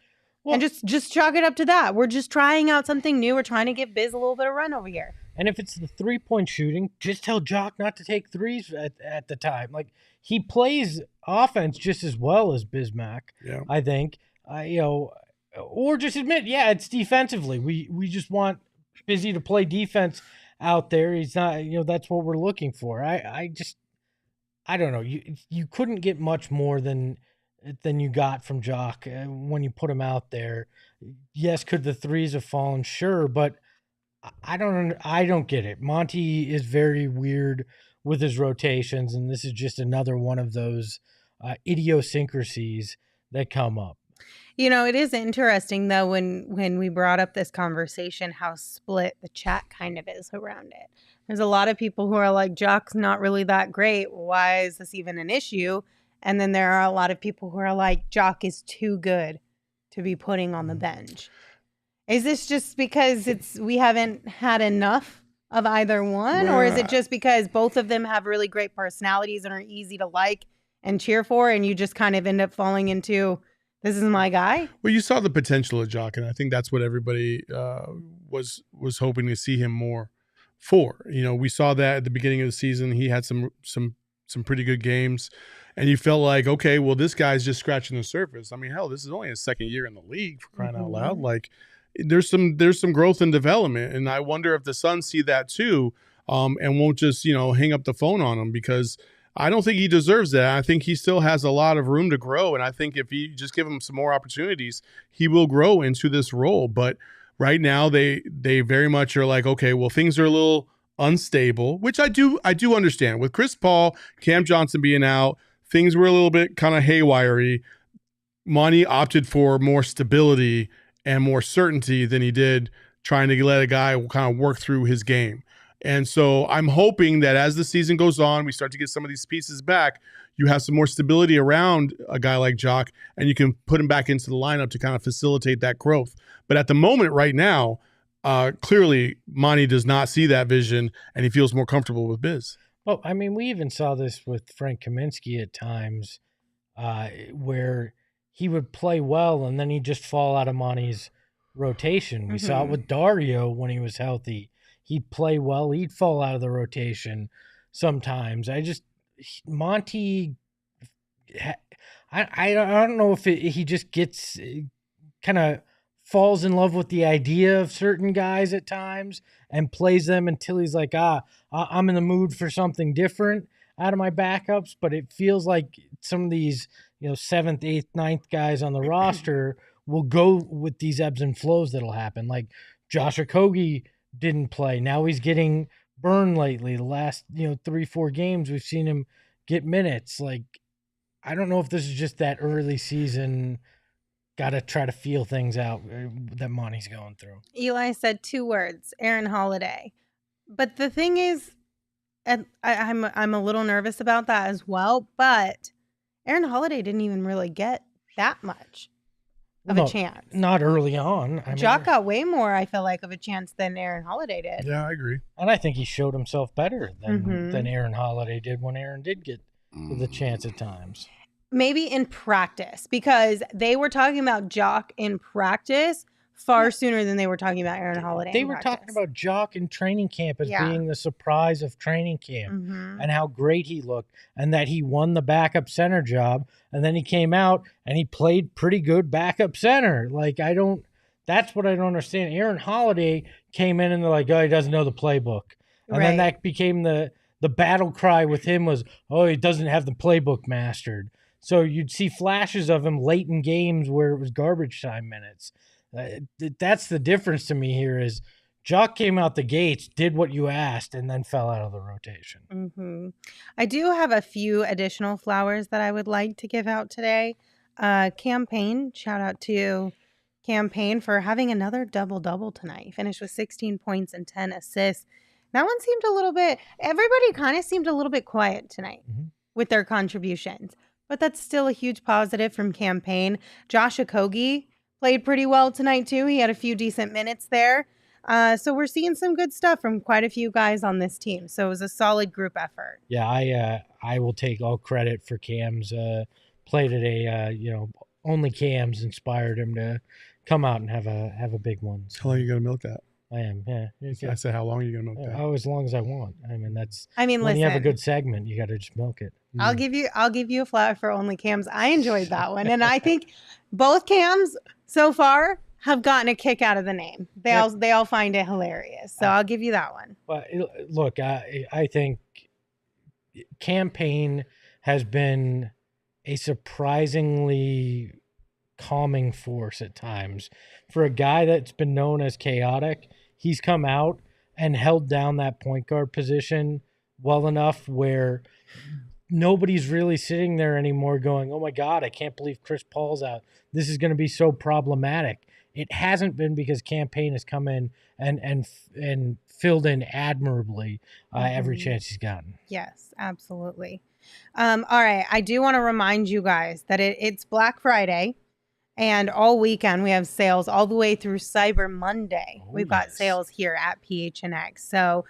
and just chalk it up to that. We're just trying out something new. We're trying to give Biz a little bit of run over here. And if it's the 3-point shooting, just tell Jock not to take threes at the time. Like, he plays offense just as well as Bismack, I think. Or just admit, it's defensively. We just want Busy to play defense out there. He's not, that's what we're looking for. I don't know. You couldn't get much more than you got from Jock when you put him out there. Yes, could the threes have fallen? Sure, but I don't get it. Monty is very weird with his rotations, and this is just another one of those idiosyncrasies that come up. It is interesting, though, when we brought up this conversation, how split the chat kind of is around it. There's a lot of people who are like, Jock's not really that great. Why is this even an issue? And then there are a lot of people who are like, Jock is too good to be putting on the bench. Is this just because we haven't had enough of either one? Or is it just because both of them have really great personalities and are easy to like and cheer for, and you just kind of end up falling into, this is my guy? Well, you saw the potential of Jock, and I think that's what everybody was hoping to see him more for. We saw that at the beginning of the season. He had some pretty good games, and you felt like, okay, well, this guy's just scratching the surface. I mean, hell, this is only his second year in the league, for crying out loud. Like, there's some growth and development, and I wonder if the Suns see that too, and won't just hang up the phone on him, because I don't think he deserves that. I think he still has a lot of room to grow, and I think if you just give him some more opportunities, he will grow into this role. But right now, they very much are like, okay, well, things are a little unstable, which I do understand. With Chris Paul, Cam Johnson being out, things were a little bit kind of haywire-y. Monty opted for more stability and more certainty than he did trying to let a guy kind of work through his game. And so I'm hoping that as the season goes on, we start to get some of these pieces back. You have some more stability around a guy like Jock, and you can put him back into the lineup to kind of facilitate that growth. But at the moment right now, clearly Monty does not see that vision, and he feels more comfortable with Biz. Well, I mean, we even saw this with Frank Kaminsky at times, where he would play well and then he'd just fall out of Monty's rotation. We saw it with Dario when he was healthy. He'd play well, he'd fall out of the rotation sometimes. Monty, I don't know if he just gets kind of falls in love with the idea of certain guys at times and plays them until he's like, I'm in the mood for something different out of my backups. But it feels like some of these, 7th, 8th, 9th guys on the roster will go with these ebbs and flows that'll happen. Like Josh Okogie didn't play. Now he's getting burned lately. The last, 3-4 games, we've seen him get minutes. Like, I don't know if this is just that early season, got to try to feel things out that Monty's going through. Eli said 2 words, Aaron Holiday. But the thing is, and I'm a little nervous about that as well, but Aaron Holiday didn't even really get that much of a chance. Not early on. Jock got way more, I feel like, of a chance than Aaron Holiday did. Yeah, I agree. And I think he showed himself better than Aaron Holiday did when Aaron did get the chance at times. Maybe in practice, because they were talking about Jock in practice far sooner than they were talking about Aaron Holiday. They were talking about Jock in training camp as being the surprise of training camp and how great he looked and that he won the backup center job. And then he came out and he played pretty good backup center. Like, that's what I don't understand. Aaron Holiday came in and they're like, oh, he doesn't know the playbook. And then that became the battle cry with him was, oh, he doesn't have the playbook mastered. So you'd see flashes of him late in games where it was garbage time minutes. That's the difference to me here is Jock came out the gates, did what you asked, and then fell out of the rotation. I do have a few additional flowers that I would like to give out today. Payne, shout out to Payne for having another double-double tonight. He finished with 16 points and 10 assists. That one seemed everybody kind of seemed a little bit quiet tonight with their contributions. But that's still a huge positive from Payne. Josh Okogie played pretty well tonight, too. He had a few decent minutes there. So we're seeing some good stuff from quite a few guys on this team. So it was a solid group effort. Yeah, I will take all credit for Cam's play today. only Cam's inspired him to come out and have a big one. So How long are you gonna milk that? I am, yeah. I said, how long are you gonna milk that? Oh, as long as I want. When listen, you have a good segment, you got to just milk it. I'll give you a flower for only Cams. I enjoyed that one, and I think both Cams so far have gotten a kick out of the name. They all find it hilarious. So I'll give you that one. Well, look, I think Payne has been a surprisingly calming force at times for a guy that's been known as chaotic. He's come out and held down that point guard position well enough where nobody's really sitting there anymore going, oh my God, I can't believe Chris Paul's out. This is going to be so problematic. It hasn't been because Payne has come in and filled in admirably every chance he's gotten. Yes, absolutely. All right. I do want to remind you guys that it's Black Friday. And all weekend, we have sales all the way through Cyber Monday. We've got sales here at PHNX. So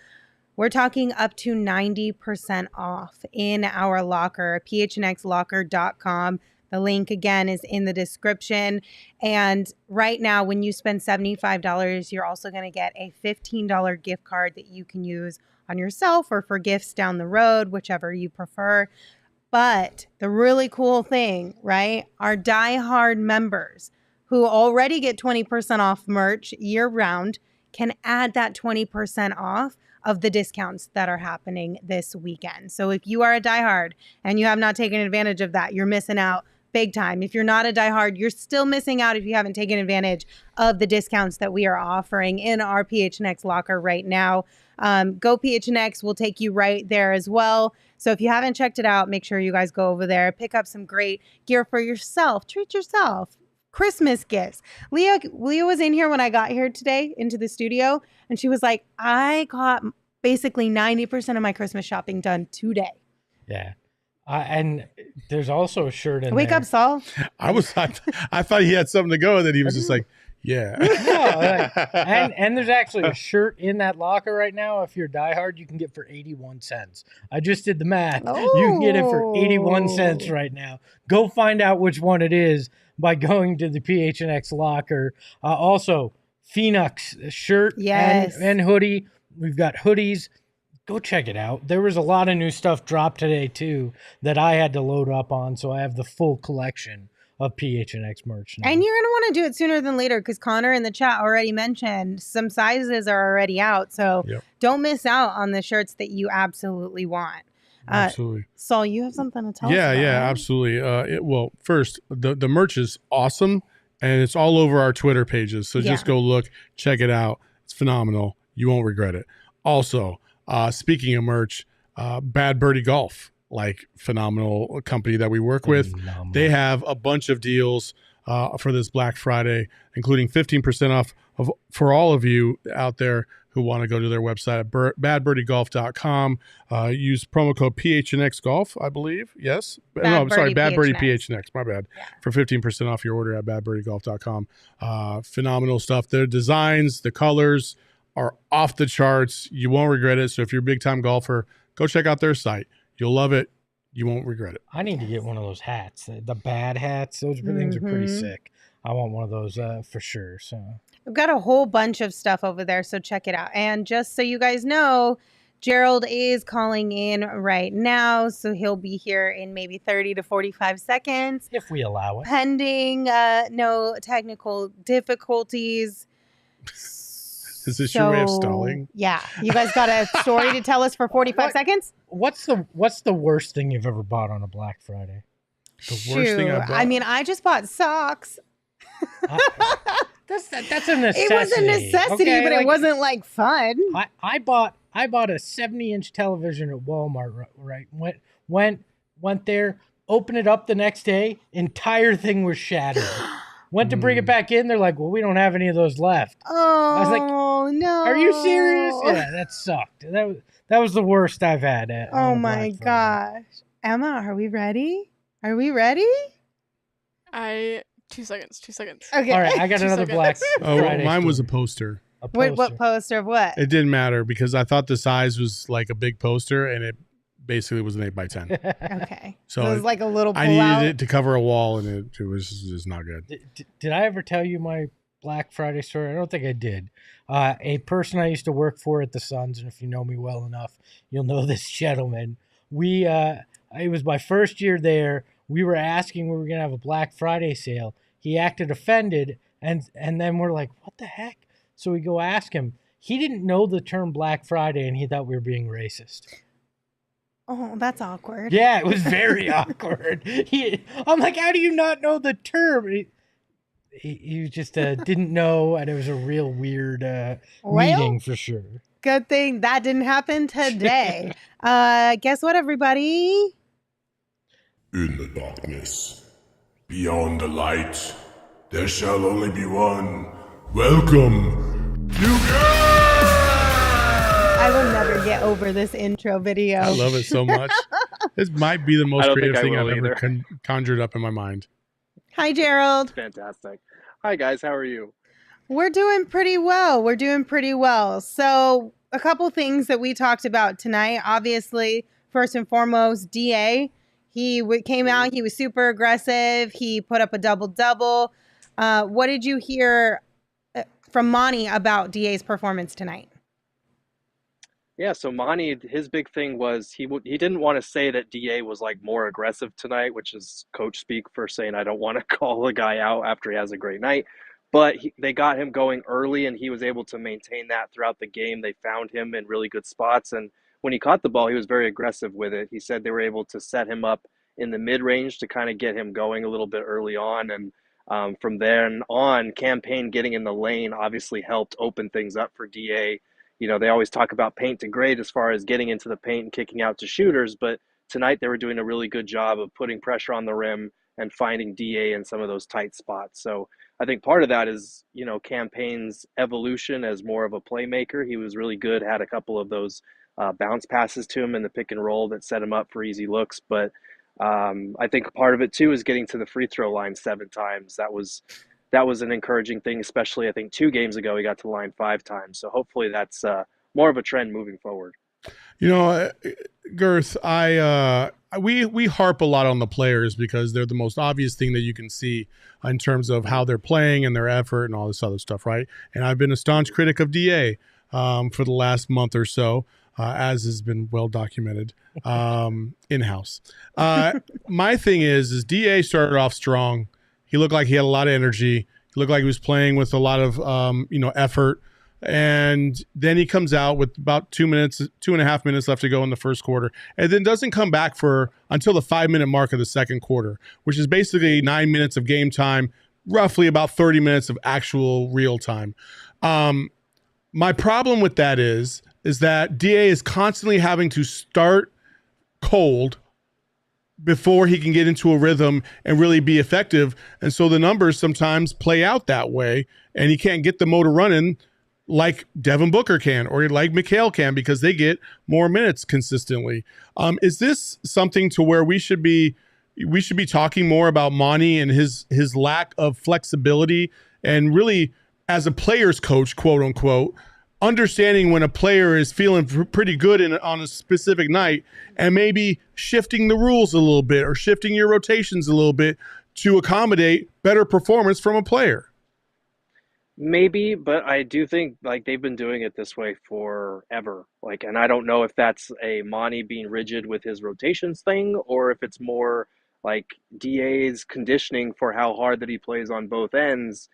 we're talking up to 90% off in our locker, phnxlocker.com. The link, again, is in the description. And right now, when you spend $75, you're also going to get a $15 gift card that you can use on yourself or for gifts down the road, whichever you prefer. But the really cool thing, right, our diehard members who already get 20% off merch year round can add that 20% off of the discounts that are happening this weekend. So if you are a diehard and you have not taken advantage of that, you're missing out big time. If you're not a diehard, you're still missing out if you haven't taken advantage of the discounts that we are offering in our PHNX locker right now. Go PHNX will take you right there as well. So if you haven't checked it out, make sure you guys go over there, pick up some great gear for yourself, treat yourself, Christmas gifts. Leah was in here when I got here today into the studio, and she was like, I got basically 90% of my Christmas shopping done today. Yeah. And there's also a shirt in Wake there. up, Saul. I thought he had something to go, and then he was just like, yeah. and there's actually a shirt in that locker right now. If you're diehard, you can get for 81 cents. I just did the math. You can get it for 81 cents right now. Go find out which one it is by going to the PHNX locker. Also, Phoenix shirt and hoodie. We've got hoodies. Go check it out. There was a lot of new stuff dropped today, too, that I had to load up on, so I have the full collection of PHNX merch now. And you're going to want to do it sooner than later because Connor in the chat already mentioned some sizes are already out. So don't miss out on the shirts that you absolutely want. Absolutely. Saul, you have something to tell us about? Yeah, absolutely. Well, first, the merch is awesome, and it's all over our Twitter pages. So just go look, check it out. It's phenomenal. You won't regret it. Also, speaking of merch, Bad Birdie Golf, like phenomenal company that we work with. They have a bunch of deals for this Black Friday, including 15% off for all of you out there who want to go to their website at badbirdiegolf.com. Use promo code PHNX Golf, I believe. Yes. Bad Birdie PHNX. My bad. Yeah. For 15% off your order at badbirdiegolf.com. Phenomenal stuff. Their designs, the colors are off the charts. You won't regret it. So if you're a big time golfer, go check out their site. You'll love it. You won't regret it. I need to get one of those hats. The bad hats. Those things are pretty sick. I want one of those for sure. So we've got a whole bunch of stuff over there. So check it out. And just so you guys know, Gerald is calling in right now. So he'll be here in maybe 30 to 45 seconds. If we allow it. Pending no technical difficulties. Is this your way of stalling? Yeah. You guys got a story to tell us for 45 seconds? What's the worst thing you've ever bought on a Black Friday? The worst thing I bought? I mean, I just bought socks. That's a necessity. It was a necessity, okay? but it wasn't like fun. I bought a 70-inch television at Walmart, right? Went there, opened it up the next day, entire thing was shattered. Went to bring it back in. They're like, well, we don't have any of those left. Oh, I was like, no. Are you serious? Yeah, that sucked. That was the worst I've had. Oh, my gosh. Emma, are we ready? 2 seconds. Okay. All right, I got another Black Friday mine was a story. poster. Wait, what poster of what? It didn't matter because I thought the size was like a big poster and it basically was an 8x10. Okay. So it was like a little I pull out. needed it to cover a wall, and it was just not good. Did I ever tell you my Black Friday story? I don't think I did. A person I used to work for at the Suns, and if you know me well enough, you'll know this gentleman. It was my first year there. We were asking we were going to have a Black Friday sale. He acted offended, and then we're like, what the heck? So we go ask him. He didn't know the term Black Friday, and he thought we were being racist. Oh, that's awkward. Yeah, it was very awkward. I'm like, how do you not know the term? He just didn't know, and it was a real weird meeting for sure. Good thing that didn't happen today. Guess what, everybody? In the darkness, beyond the light, there shall only be one. Welcome to I will never get over this intro video. I love it so much. This might be the most creative thing I've ever conjured up in my mind. Hi, Gerald. Fantastic. Hi, guys. How are you? We're doing pretty well. So a couple things that we talked about tonight. Obviously, first and foremost, DA. He came out. He was super aggressive. He put up a double-double. What did you hear from Monty about DA's performance tonight? Yeah, so Monty, his big thing was he didn't want to say that DA was like more aggressive tonight, which is coach speak for saying I don't want to call a guy out after he has a great night. But they got him going early, and he was able to maintain that throughout the game. They found him in really good spots, and when he caught the ball, he was very aggressive with it. He said they were able to set him up in the mid-range to kind of get him going a little bit early on, and from then on, Payne getting in the lane obviously helped open things up for DA. You know, they always talk about paint to grade as far as getting into the paint and kicking out to shooters, but tonight they were doing a really good job of putting pressure on the rim and finding DA in some of those tight spots. So I think part of that is, you know, Payne's evolution as more of a playmaker. He was really good, had a couple of those bounce passes to him in the pick and roll that set him up for easy looks. But I think part of it, too, is getting to the free throw line 7 times. That was an encouraging thing, especially I think 2 games ago he got to the line 5 times. So hopefully that's more of a trend moving forward. You know, Gerth, we harp a lot on the players because they're the most obvious thing that you can see in terms of how they're playing and their effort and all this other stuff, right? And I've been a staunch critic of DA for the last month or so, as has been well documented in-house. My thing is DA started off strong. He looked like he had a lot of energy. He looked like he was playing with a lot of, effort. And then he comes out with about 2.5 minutes left to go in the first quarter, and then doesn't come back until the 5-minute mark of the second quarter, which is basically 9 minutes of game time, roughly about 30 minutes of actual real time. My problem with that is that DA is constantly having to start cold before he can get into a rhythm and really be effective. And so the numbers sometimes play out that way, and he can't get the motor running like Devin Booker can or like Mikal can because they get more minutes consistently. Is this something to where we should be talking more about Monty and his lack of flexibility and really as a player's coach, quote unquote, understanding when a player is feeling pretty good on a specific night and maybe shifting the rules a little bit or shifting your rotations a little bit to accommodate better performance from a player? Maybe, but I do think like they've been doing it this way forever. Like, and I don't know if that's a Monty being rigid with his rotations thing or if it's more like DA's conditioning for how hard that he plays on both ends.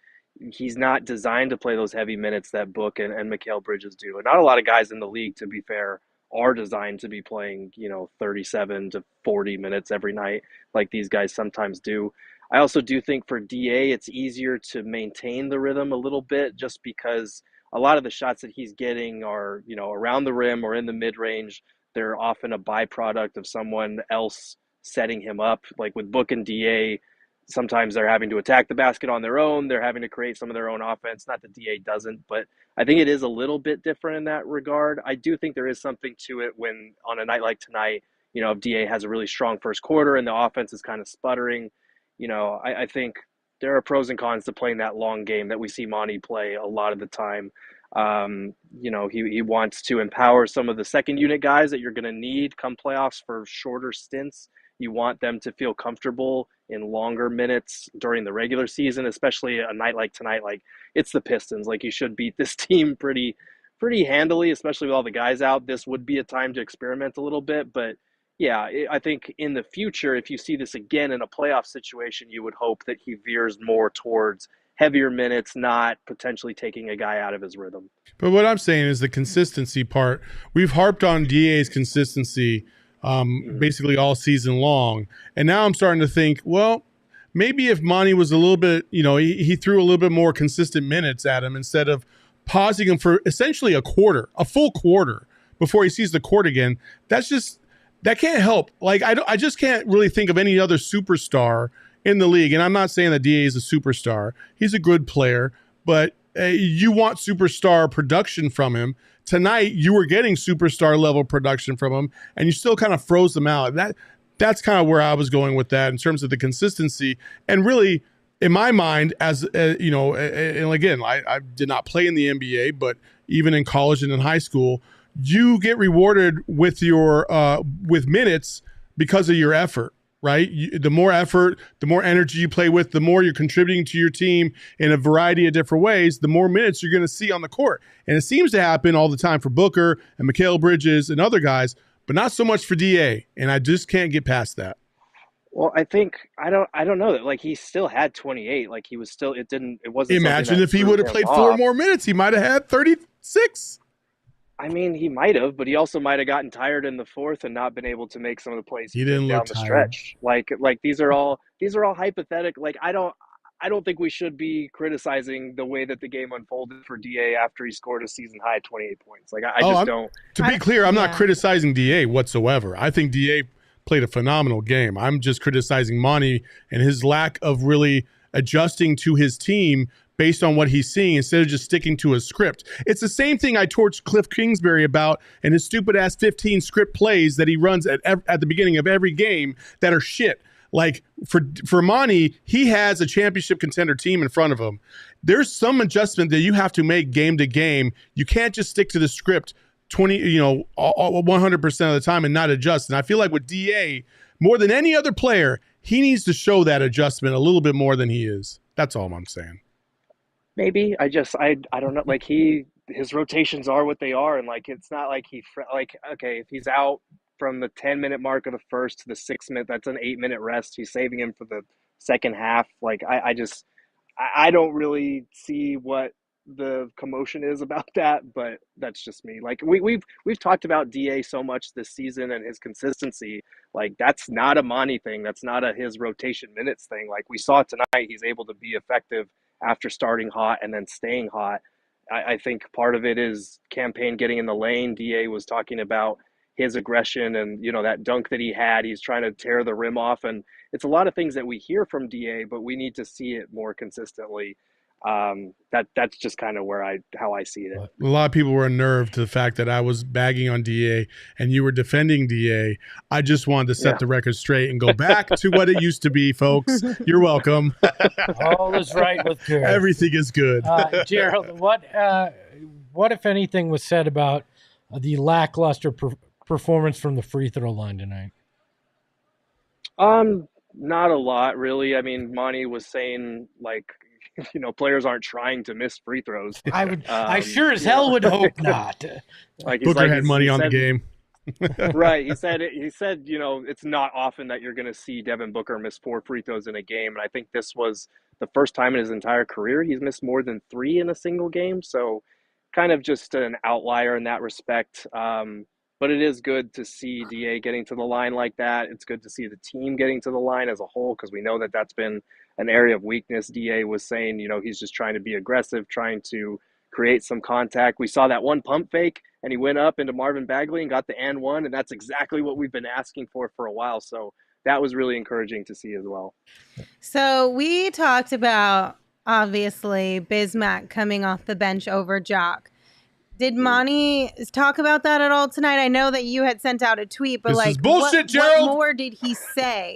He's not designed to play those heavy minutes that Book and Mikal Bridges do. And not a lot of guys in the league, to be fair, are designed to be playing, 37 to 40 minutes every night like these guys sometimes do. I also do think for DA, it's easier to maintain the rhythm a little bit just because a lot of the shots that he's getting are, around the rim or in the mid-range. They're often a byproduct of someone else setting him up. Like with Book and DA, sometimes they're having to attack the basket on their own. They're having to create some of their own offense. Not that DA doesn't, but I think it is a little bit different in that regard. I do think there is something to it when on a night like tonight, if DA has a really strong first quarter and the offense is kind of sputtering, I think there are pros and cons to playing that long game that we see Monty play a lot of the time. You know, he wants to empower some of the second unit guys that you're going to need come playoffs for shorter stints. You want them to feel comfortable in longer minutes during the regular season, especially a night like tonight. Like, it's the Pistons. Like, you should beat this team pretty handily, especially with all the guys out. This would be a time to experiment a little bit. But yeah, I think in the future, if you see this again in a playoff situation, you would hope that he veers more towards heavier minutes, not potentially taking a guy out of his rhythm. But what I'm saying is the consistency part. We've harped on DA's consistency basically all season long. And now I'm starting to think, well, maybe if Monty was a little bit, you know, he threw a little bit more consistent minutes at him instead of pausing him for essentially a full quarter before he sees the court again. That can't help. Like, I just can't really think of any other superstar in the league. And I'm not saying that DA is a superstar. He's a good player, but you want superstar production from him. Tonight, you were getting superstar level production from him, and you still kind of froze them out. That's kind of where I was going with that in terms of the consistency. And really, in my mind, as you know, and again, I did not play in the NBA, but even in college and in high school, you get rewarded with your with minutes because of your effort. Right? The more effort, the more energy you play with, the more you're contributing to your team in a variety of different ways, the more minutes you're going to see on the court. And it seems to happen all the time for Booker and Mikal Bridges and other guys, but not so much for DA. And I just can't get past that. Well, I think I don't know that, like, he still had 28. Like, he was still, it wasn't. Imagine if he would have played 4 more minutes, he might have had 36. I mean, he might have, but he also might have gotten tired in the fourth and not been able to make some of the plays he didn't down look the tired. stretch. Like these are all hypothetical. Like, I don't think we should be criticizing the way that the game unfolded for DA after he scored a season high 28 points. Like, I just don't. To be clear, I'm not criticizing DA whatsoever. I think DA played a phenomenal game. I'm just criticizing Monty and his lack of really adjusting to his team based on what he's seeing instead of just sticking to a script. It's the same thing I torched Cliff Kingsbury about and his stupid-ass 15 script plays that he runs at the beginning of every game that are shit. Like, for Monty, he has a championship contender team in front of him. There's some adjustment that you have to make game to game. You can't just stick to the script 100% of the time and not adjust. And I feel like with DA, more than any other player, he needs to show that adjustment a little bit more than he is. That's all I'm saying. Maybe I don't know. Like, his rotations are what they are, and like, it's not like okay, if he's out from the 10-minute mark of the first to the 6-minute, that's an 8-minute rest. He's saving him for the second half. Like, I don't really see what the commotion is about that, but that's just me. Like, we've talked about DA so much this season and his consistency. Like, that's not a Monty thing. That's not his rotation minutes thing. Like, we saw tonight, he's able to be effective after starting hot and then staying hot. I think part of it is campaign getting in the lane. DA was talking about his aggression and, you know, that dunk that he had, he's trying to tear the rim off. And it's a lot of things that we hear from DA, but we need to see it more consistently. That's just kind of how I see it. A lot of people were unnerved to the fact that I was bagging on DA and you were defending DA. I just wanted to set the record straight and go back to what it used to be, folks. You're welcome. All is right with Gerth. Everything is good. Gerald, what if anything was said about the lackluster performance from the free throw line tonight? Not a lot, really. I mean, Monty was saying, like, you know, players aren't trying to miss free throws. I sure as hell would hope not. Like, Booker had money on the game. Right. He said, you know, it's not often that you're going to see Devin Booker miss 4 free throws in a game. And I think this was the first time in his entire career he's missed more than 3 in a single game. So kind of just an outlier in that respect. But it is good to see DA getting to the line like that. It's good to see the team getting to the line as a whole, because we know that that's been an area of weakness. DA was saying, you know, he's just trying to be aggressive, trying to create some contact. We saw that one pump fake, and he went up into Marvin Bagley and got the and one, and that's exactly what we've been asking for a while. So that was really encouraging to see as well. So we talked about, obviously, Bismack coming off the bench over Jock. Did Monty talk about that at all tonight? I know that you had sent out a tweet, but this is bullshit, Gerald. What more did he say?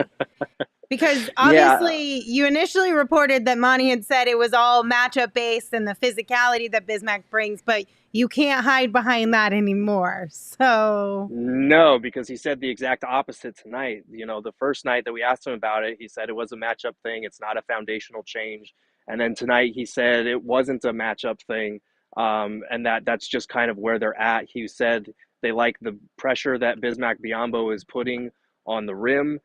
Because obviously you initially reported that Monty had said it was all matchup based and the physicality that Bismack brings, but you can't hide behind that anymore. So No, because he said the exact opposite tonight. The first night that we asked him about it, he said it was a matchup thing. It's not a foundational change. And then tonight he said it wasn't a matchup thing, and that's just kind of where they're at. He said they like the pressure that Bismack Biyombo is putting on the rim,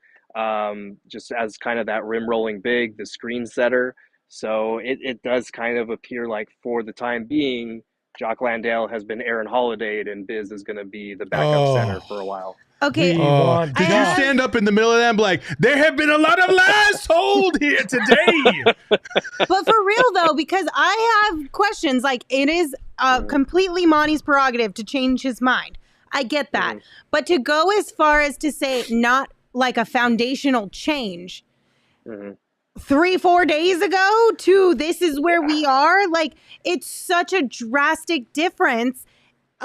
just as kind of that rim rolling big, the screen setter. So it does kind of appear like for the time being, Jock Landale has been Aaron Holiday'd and Biz is going to be the backup center for a while. okay, Did you stand up in the middle of that and be like, there have been a lot of lies told here today? but for real though, because I have questions. Like, it is completely Monty's prerogative to change his mind. I get that, but to go as far as to say not like a foundational change 3-4 days ago to this is where we are, like, it's such a drastic difference.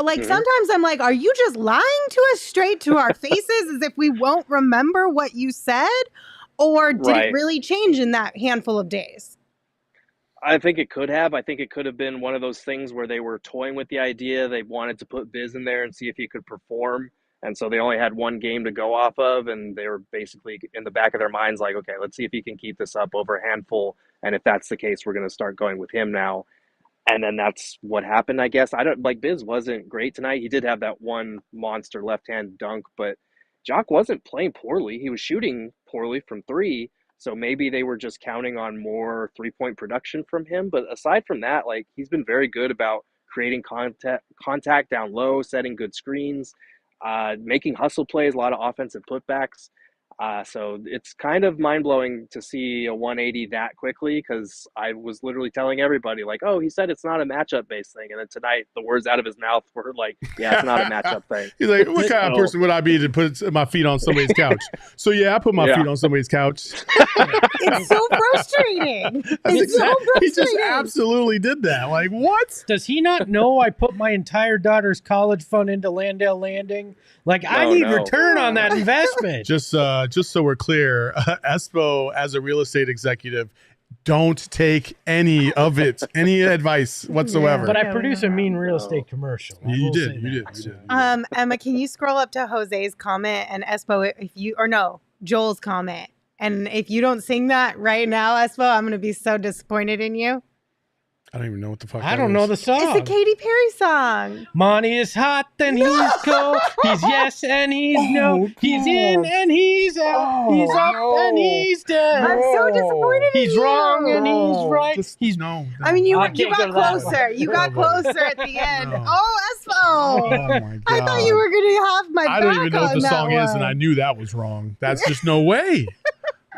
Like, sometimes I'm like, are you just lying to us straight to our faces as if we won't remember what you said? Or did it really change in that handful of days? I think it could have. I think it could have been one of those things where they were toying with the idea. They wanted to put Biz in there and see if he could perform. And so they only had one game to go off of, and they were basically in the back of their minds like, okay, let's see if he can keep this up over a handful. And if that's the case, we're going to start going with him now. And then that's what happened, I guess. Biz wasn't great tonight. He did have that one monster left-hand dunk, but Jock wasn't playing poorly. He was shooting poorly from three. So maybe they were just counting on more three-point production from him. But aside from that, like, he's been very good about creating contact down low, setting good screens, making hustle plays, a lot of offensive putbacks. So it's kind of mind-blowing to see a 180 that quickly, because I was literally telling everybody, like, oh, he said it's not a matchup-based thing. And then tonight, the words out of his mouth were like, yeah, it's not a matchup thing. He's like, what kind of person would I be to put my feet on somebody's couch? So, yeah, I put my feet on somebody's couch. It's so frustrating. He just absolutely did that. Like, what? Does he not know I put my entire daughter's college fund into Landale Landing? Like, I need return on that investment. Just so we're clear, Espo, as a real estate executive, don't take any of it, any advice whatsoever. But I produce a mean real estate commercial. You did. Emma, can you scroll up to Jose's comment and Espo, Joel's comment? And if you don't sing that right now, Espo, I'm going to be so disappointed in you. I don't even know what the fuck I don't know the song. It's a Katy Perry song. Monty is hot and he's cold. He's yes and he's no. He's in and he's out. He's up and he's down. I'm so disappointed in you. He's wrong and he's right. I mean, you got closer. You got closer at the end. No. Oh, Espo. Oh, my God. I thought you were going to have my back I don't even know what the song is, and one. I knew that was wrong. That's just no way.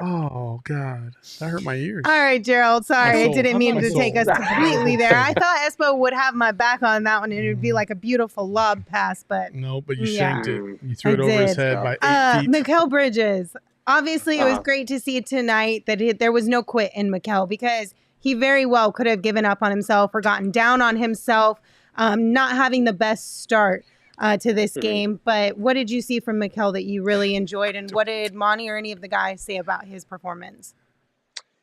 Oh, God. That hurt my ears. All right, Gerald. Sorry, I didn't mean to take us completely there. I thought Espo would have my back on that one, and it would be like a beautiful lob pass, but no, but you shanked it. You threw it over his head by 8 feet. Mikal Bridges. Obviously, it was great to see tonight that there was no quit in Mikal, because he very well could have given up on himself or gotten down on himself, not having the best start to this game. But what did you see from Mikal that you really enjoyed, and what did Monty or any of the guys say about his performance?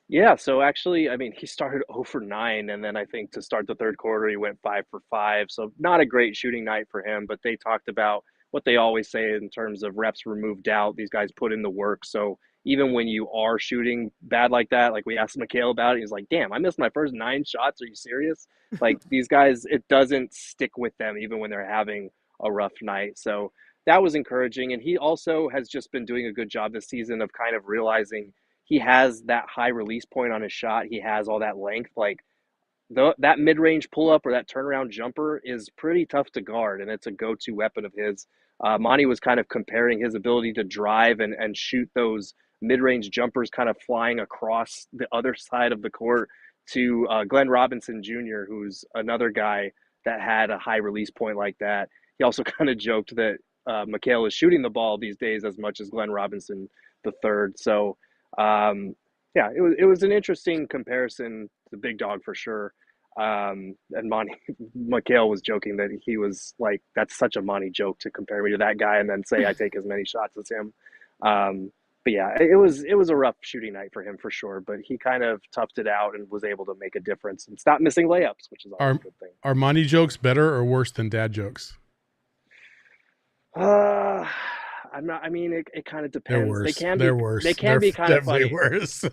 Yeah, so actually, I mean, he started 0 for 9, and then I think to start the third quarter, he went 5 for 5. So not a great shooting night for him, but they talked about what they always say in terms of reps removed doubt. These guys put in the work. So even when you are shooting bad like that, like we asked Mikal about it, he's like, damn, I missed my first 9 shots. Are you serious? Like, these guys, it doesn't stick with them even when they're having a rough night. So that was encouraging. And he also has just been doing a good job this season of kind of realizing he has that high release point on his shot. He has all that length. Like, that mid-range pull-up or that turnaround jumper is pretty tough to guard, and it's a go-to weapon of his. Monty was kind of comparing his ability to drive and shoot those mid-range jumpers kind of flying across the other side of the court to Glenn Robinson Jr., who's another guy that had a high release point like that. He also kind of joked that Mikal is shooting the ball these days as much as Glenn Robinson III. So, yeah, it was an interesting comparison. The big dog for sure. And Mikal was joking that he was like, that's such a Monty joke to compare me to that guy and then say I take as many shots as him. But yeah, it was a rough shooting night for him for sure. But he kind of toughed it out and was able to make a difference and stop missing layups, which is always a good thing. Are Monty jokes better or worse than dad jokes? I'm not. I mean, it kind of depends. They're worse. They're worse. They can be kind of funny. Worse.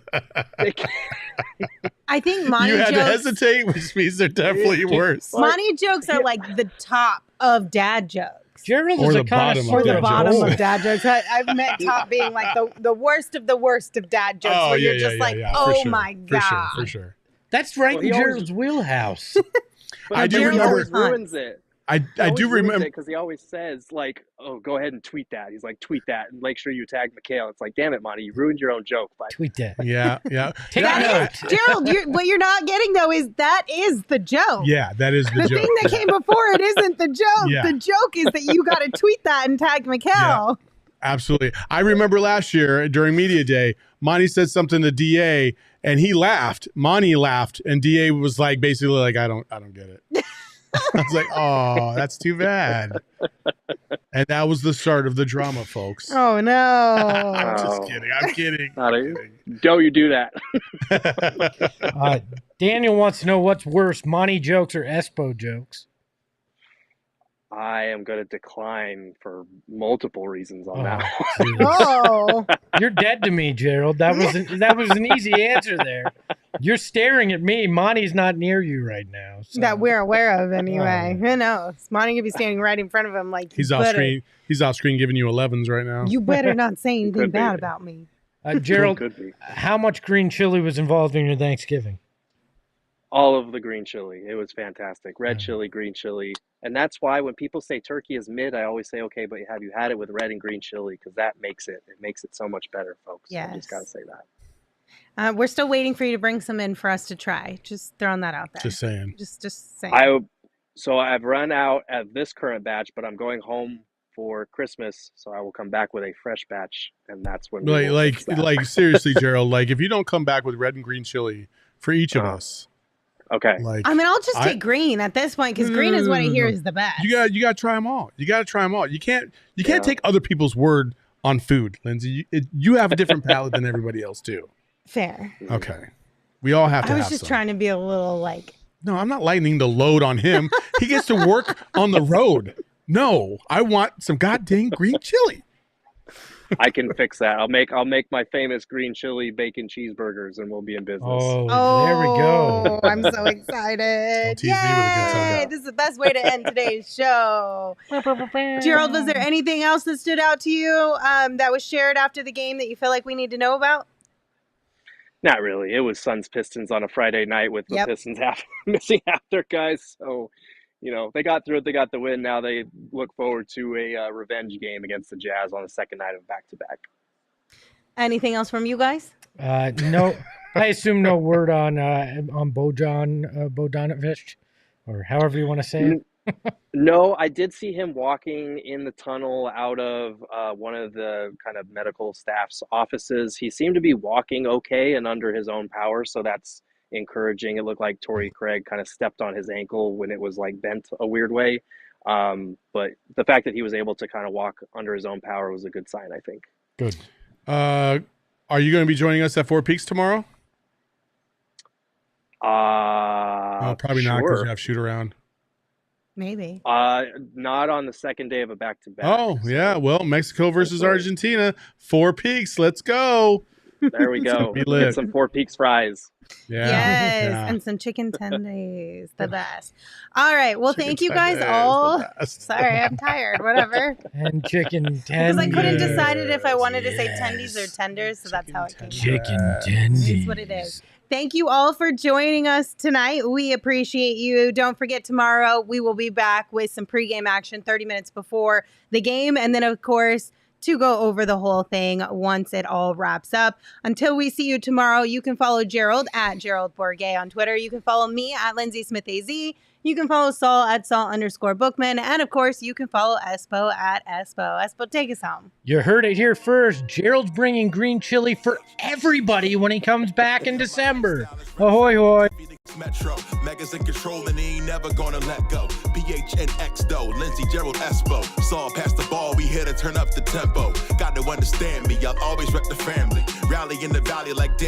I think Monty you had jokes, to hesitate, which means they're definitely worse. Monty jokes are like the top of dad jokes. Gerald Or is the a connoisseur. bottom Or the dad bottom jokes. of dad jokes. I've met top being like the worst of dad jokes. Oh, where yeah, you're just like, yeah, oh for sure, my God. For sure. That's right Well, in he always- Gerald's wheelhouse. But I do he remember- always ruins it. I do remember. because he always says like, "Oh, go ahead and tweet that." He's like, "Tweet that and make sure you tag Mikal." It's like, damn it, Monty, you ruined your own joke. But Tweet that. Yeah. Take Yeah, note. Gerald, what you're not getting though is that is the joke. Yeah, that is the The joke. thing that came before it isn't the joke. Yeah. The joke is that you got to tweet that and tag Mikal. Absolutely. I remember last year during media day, Monty said something to DA and he laughed. Monty laughed and DA was like basically like, I don't get it. I was like, oh, that's too bad. And that was the start of the drama, folks. Oh no. I'm just kidding. I'm kidding. Don't you do that? Daniel wants to know what's worse, Monty jokes or Espo jokes. I am going to decline for multiple reasons on that. Oh. You're dead to me, Gerald. That was an easy answer there. You're staring at me. Monty's not near you right now. So. That we're aware of anyway. Who knows? Monty could be standing right in front of him like He's off screen. He's off screen giving you 11s right now. You better not say anything Could be. bad about me. Gerald, Could be. how much green chili was involved in your Thanksgiving? All of the green chili. It was fantastic. Red chili, green chili. And that's why when people say turkey is mid, I always say, okay, but have you had it with red and green chili? Because that makes it so much better, folks. Yes. I just got to say that. We're still waiting for you to bring some in for us to try. Just throwing that out there. Just saying. Just saying. So I've run out of this current batch, but I'm going home for Christmas, so I will come back with a fresh batch, and that's when we will fix that. like seriously, Gerald. Like if you don't come back with red and green chili for each of us, okay. like I mean, I'll just take green at this point because green is what I hear is the best. you got to try them all. You got to try them all. You can't take other people's word on food, Lindsay. You have a different palate than everybody else too. Fair. Okay, we all have to. I was have just some. trying to be a little like. No, I'm not lightening the load on him. He gets to work on the road. No, I want some goddamn green chili. I can fix that. I'll make my famous green chili bacon cheeseburgers, and we'll be in business. Oh, there we go. I'm so excited. Don't tease me with a good time. Yay! This is the best way to end today's show. Gerald, was there anything else that stood out to you that was shared after the game that you feel like we need to know about? Not really. It was Suns Pistons on a Friday night with the Pistons missing half their guys. So, they got through it. They got the win. Now they look forward to a revenge game against the Jazz on the second night of back-to-back. Anything else from you guys? No. I assume no word on Bogdanovic, or however you want to say it. No, I did see him walking in the tunnel out of one of the kind of medical staff's offices. He seemed to be walking okay and under his own power, so that's encouraging. It looked like Torrey Craig kind of stepped on his ankle when it was like bent a weird way. But the fact that he was able to kind of walk under his own power was a good sign, I think. Good. Are you going to be joining us at Four Peaks tomorrow? Probably not because you have shoot around. Maybe. Not on the second day of a back-to-back. Oh, yeah. Well, Mexico versus Argentina. Four Peaks. Let's go. There we go. Get some Four Peaks fries. Yeah. Yes, Yeah. and some chicken tendies. The best. All right. Well, Chicken thank you guys tenders, all. the best. Sorry, I'm tired. Whatever. And chicken Because tenders. I couldn't decide if I wanted to say tendies or tenders, so that's how it came out. Chicken tendies. It's what it is. Thank you all for joining us tonight. We appreciate you. Don't forget, tomorrow we will be back with some pregame action 30 minutes before the game. And then, of course, to go over the whole thing once it all wraps up. Until we see you tomorrow, you can follow Gerald at Gerald Bourget on Twitter. You can follow me at Lindsay Smith AZ. You can follow Saul at Saul_Bookman. And, of course, you can follow Espo at Espo. Espo, take us home. You heard it here first. Gerald's bringing green chili for everybody when he comes back in December. Ahoy, hoy. Metro. Megas in control and he ain't never gonna let go. PHNX though, Lindsey, Gerald, Espo. Saw past the ball, we here to turn up the tempo. Got to understand me, I'll always rep the family. Rally in the valley like damn.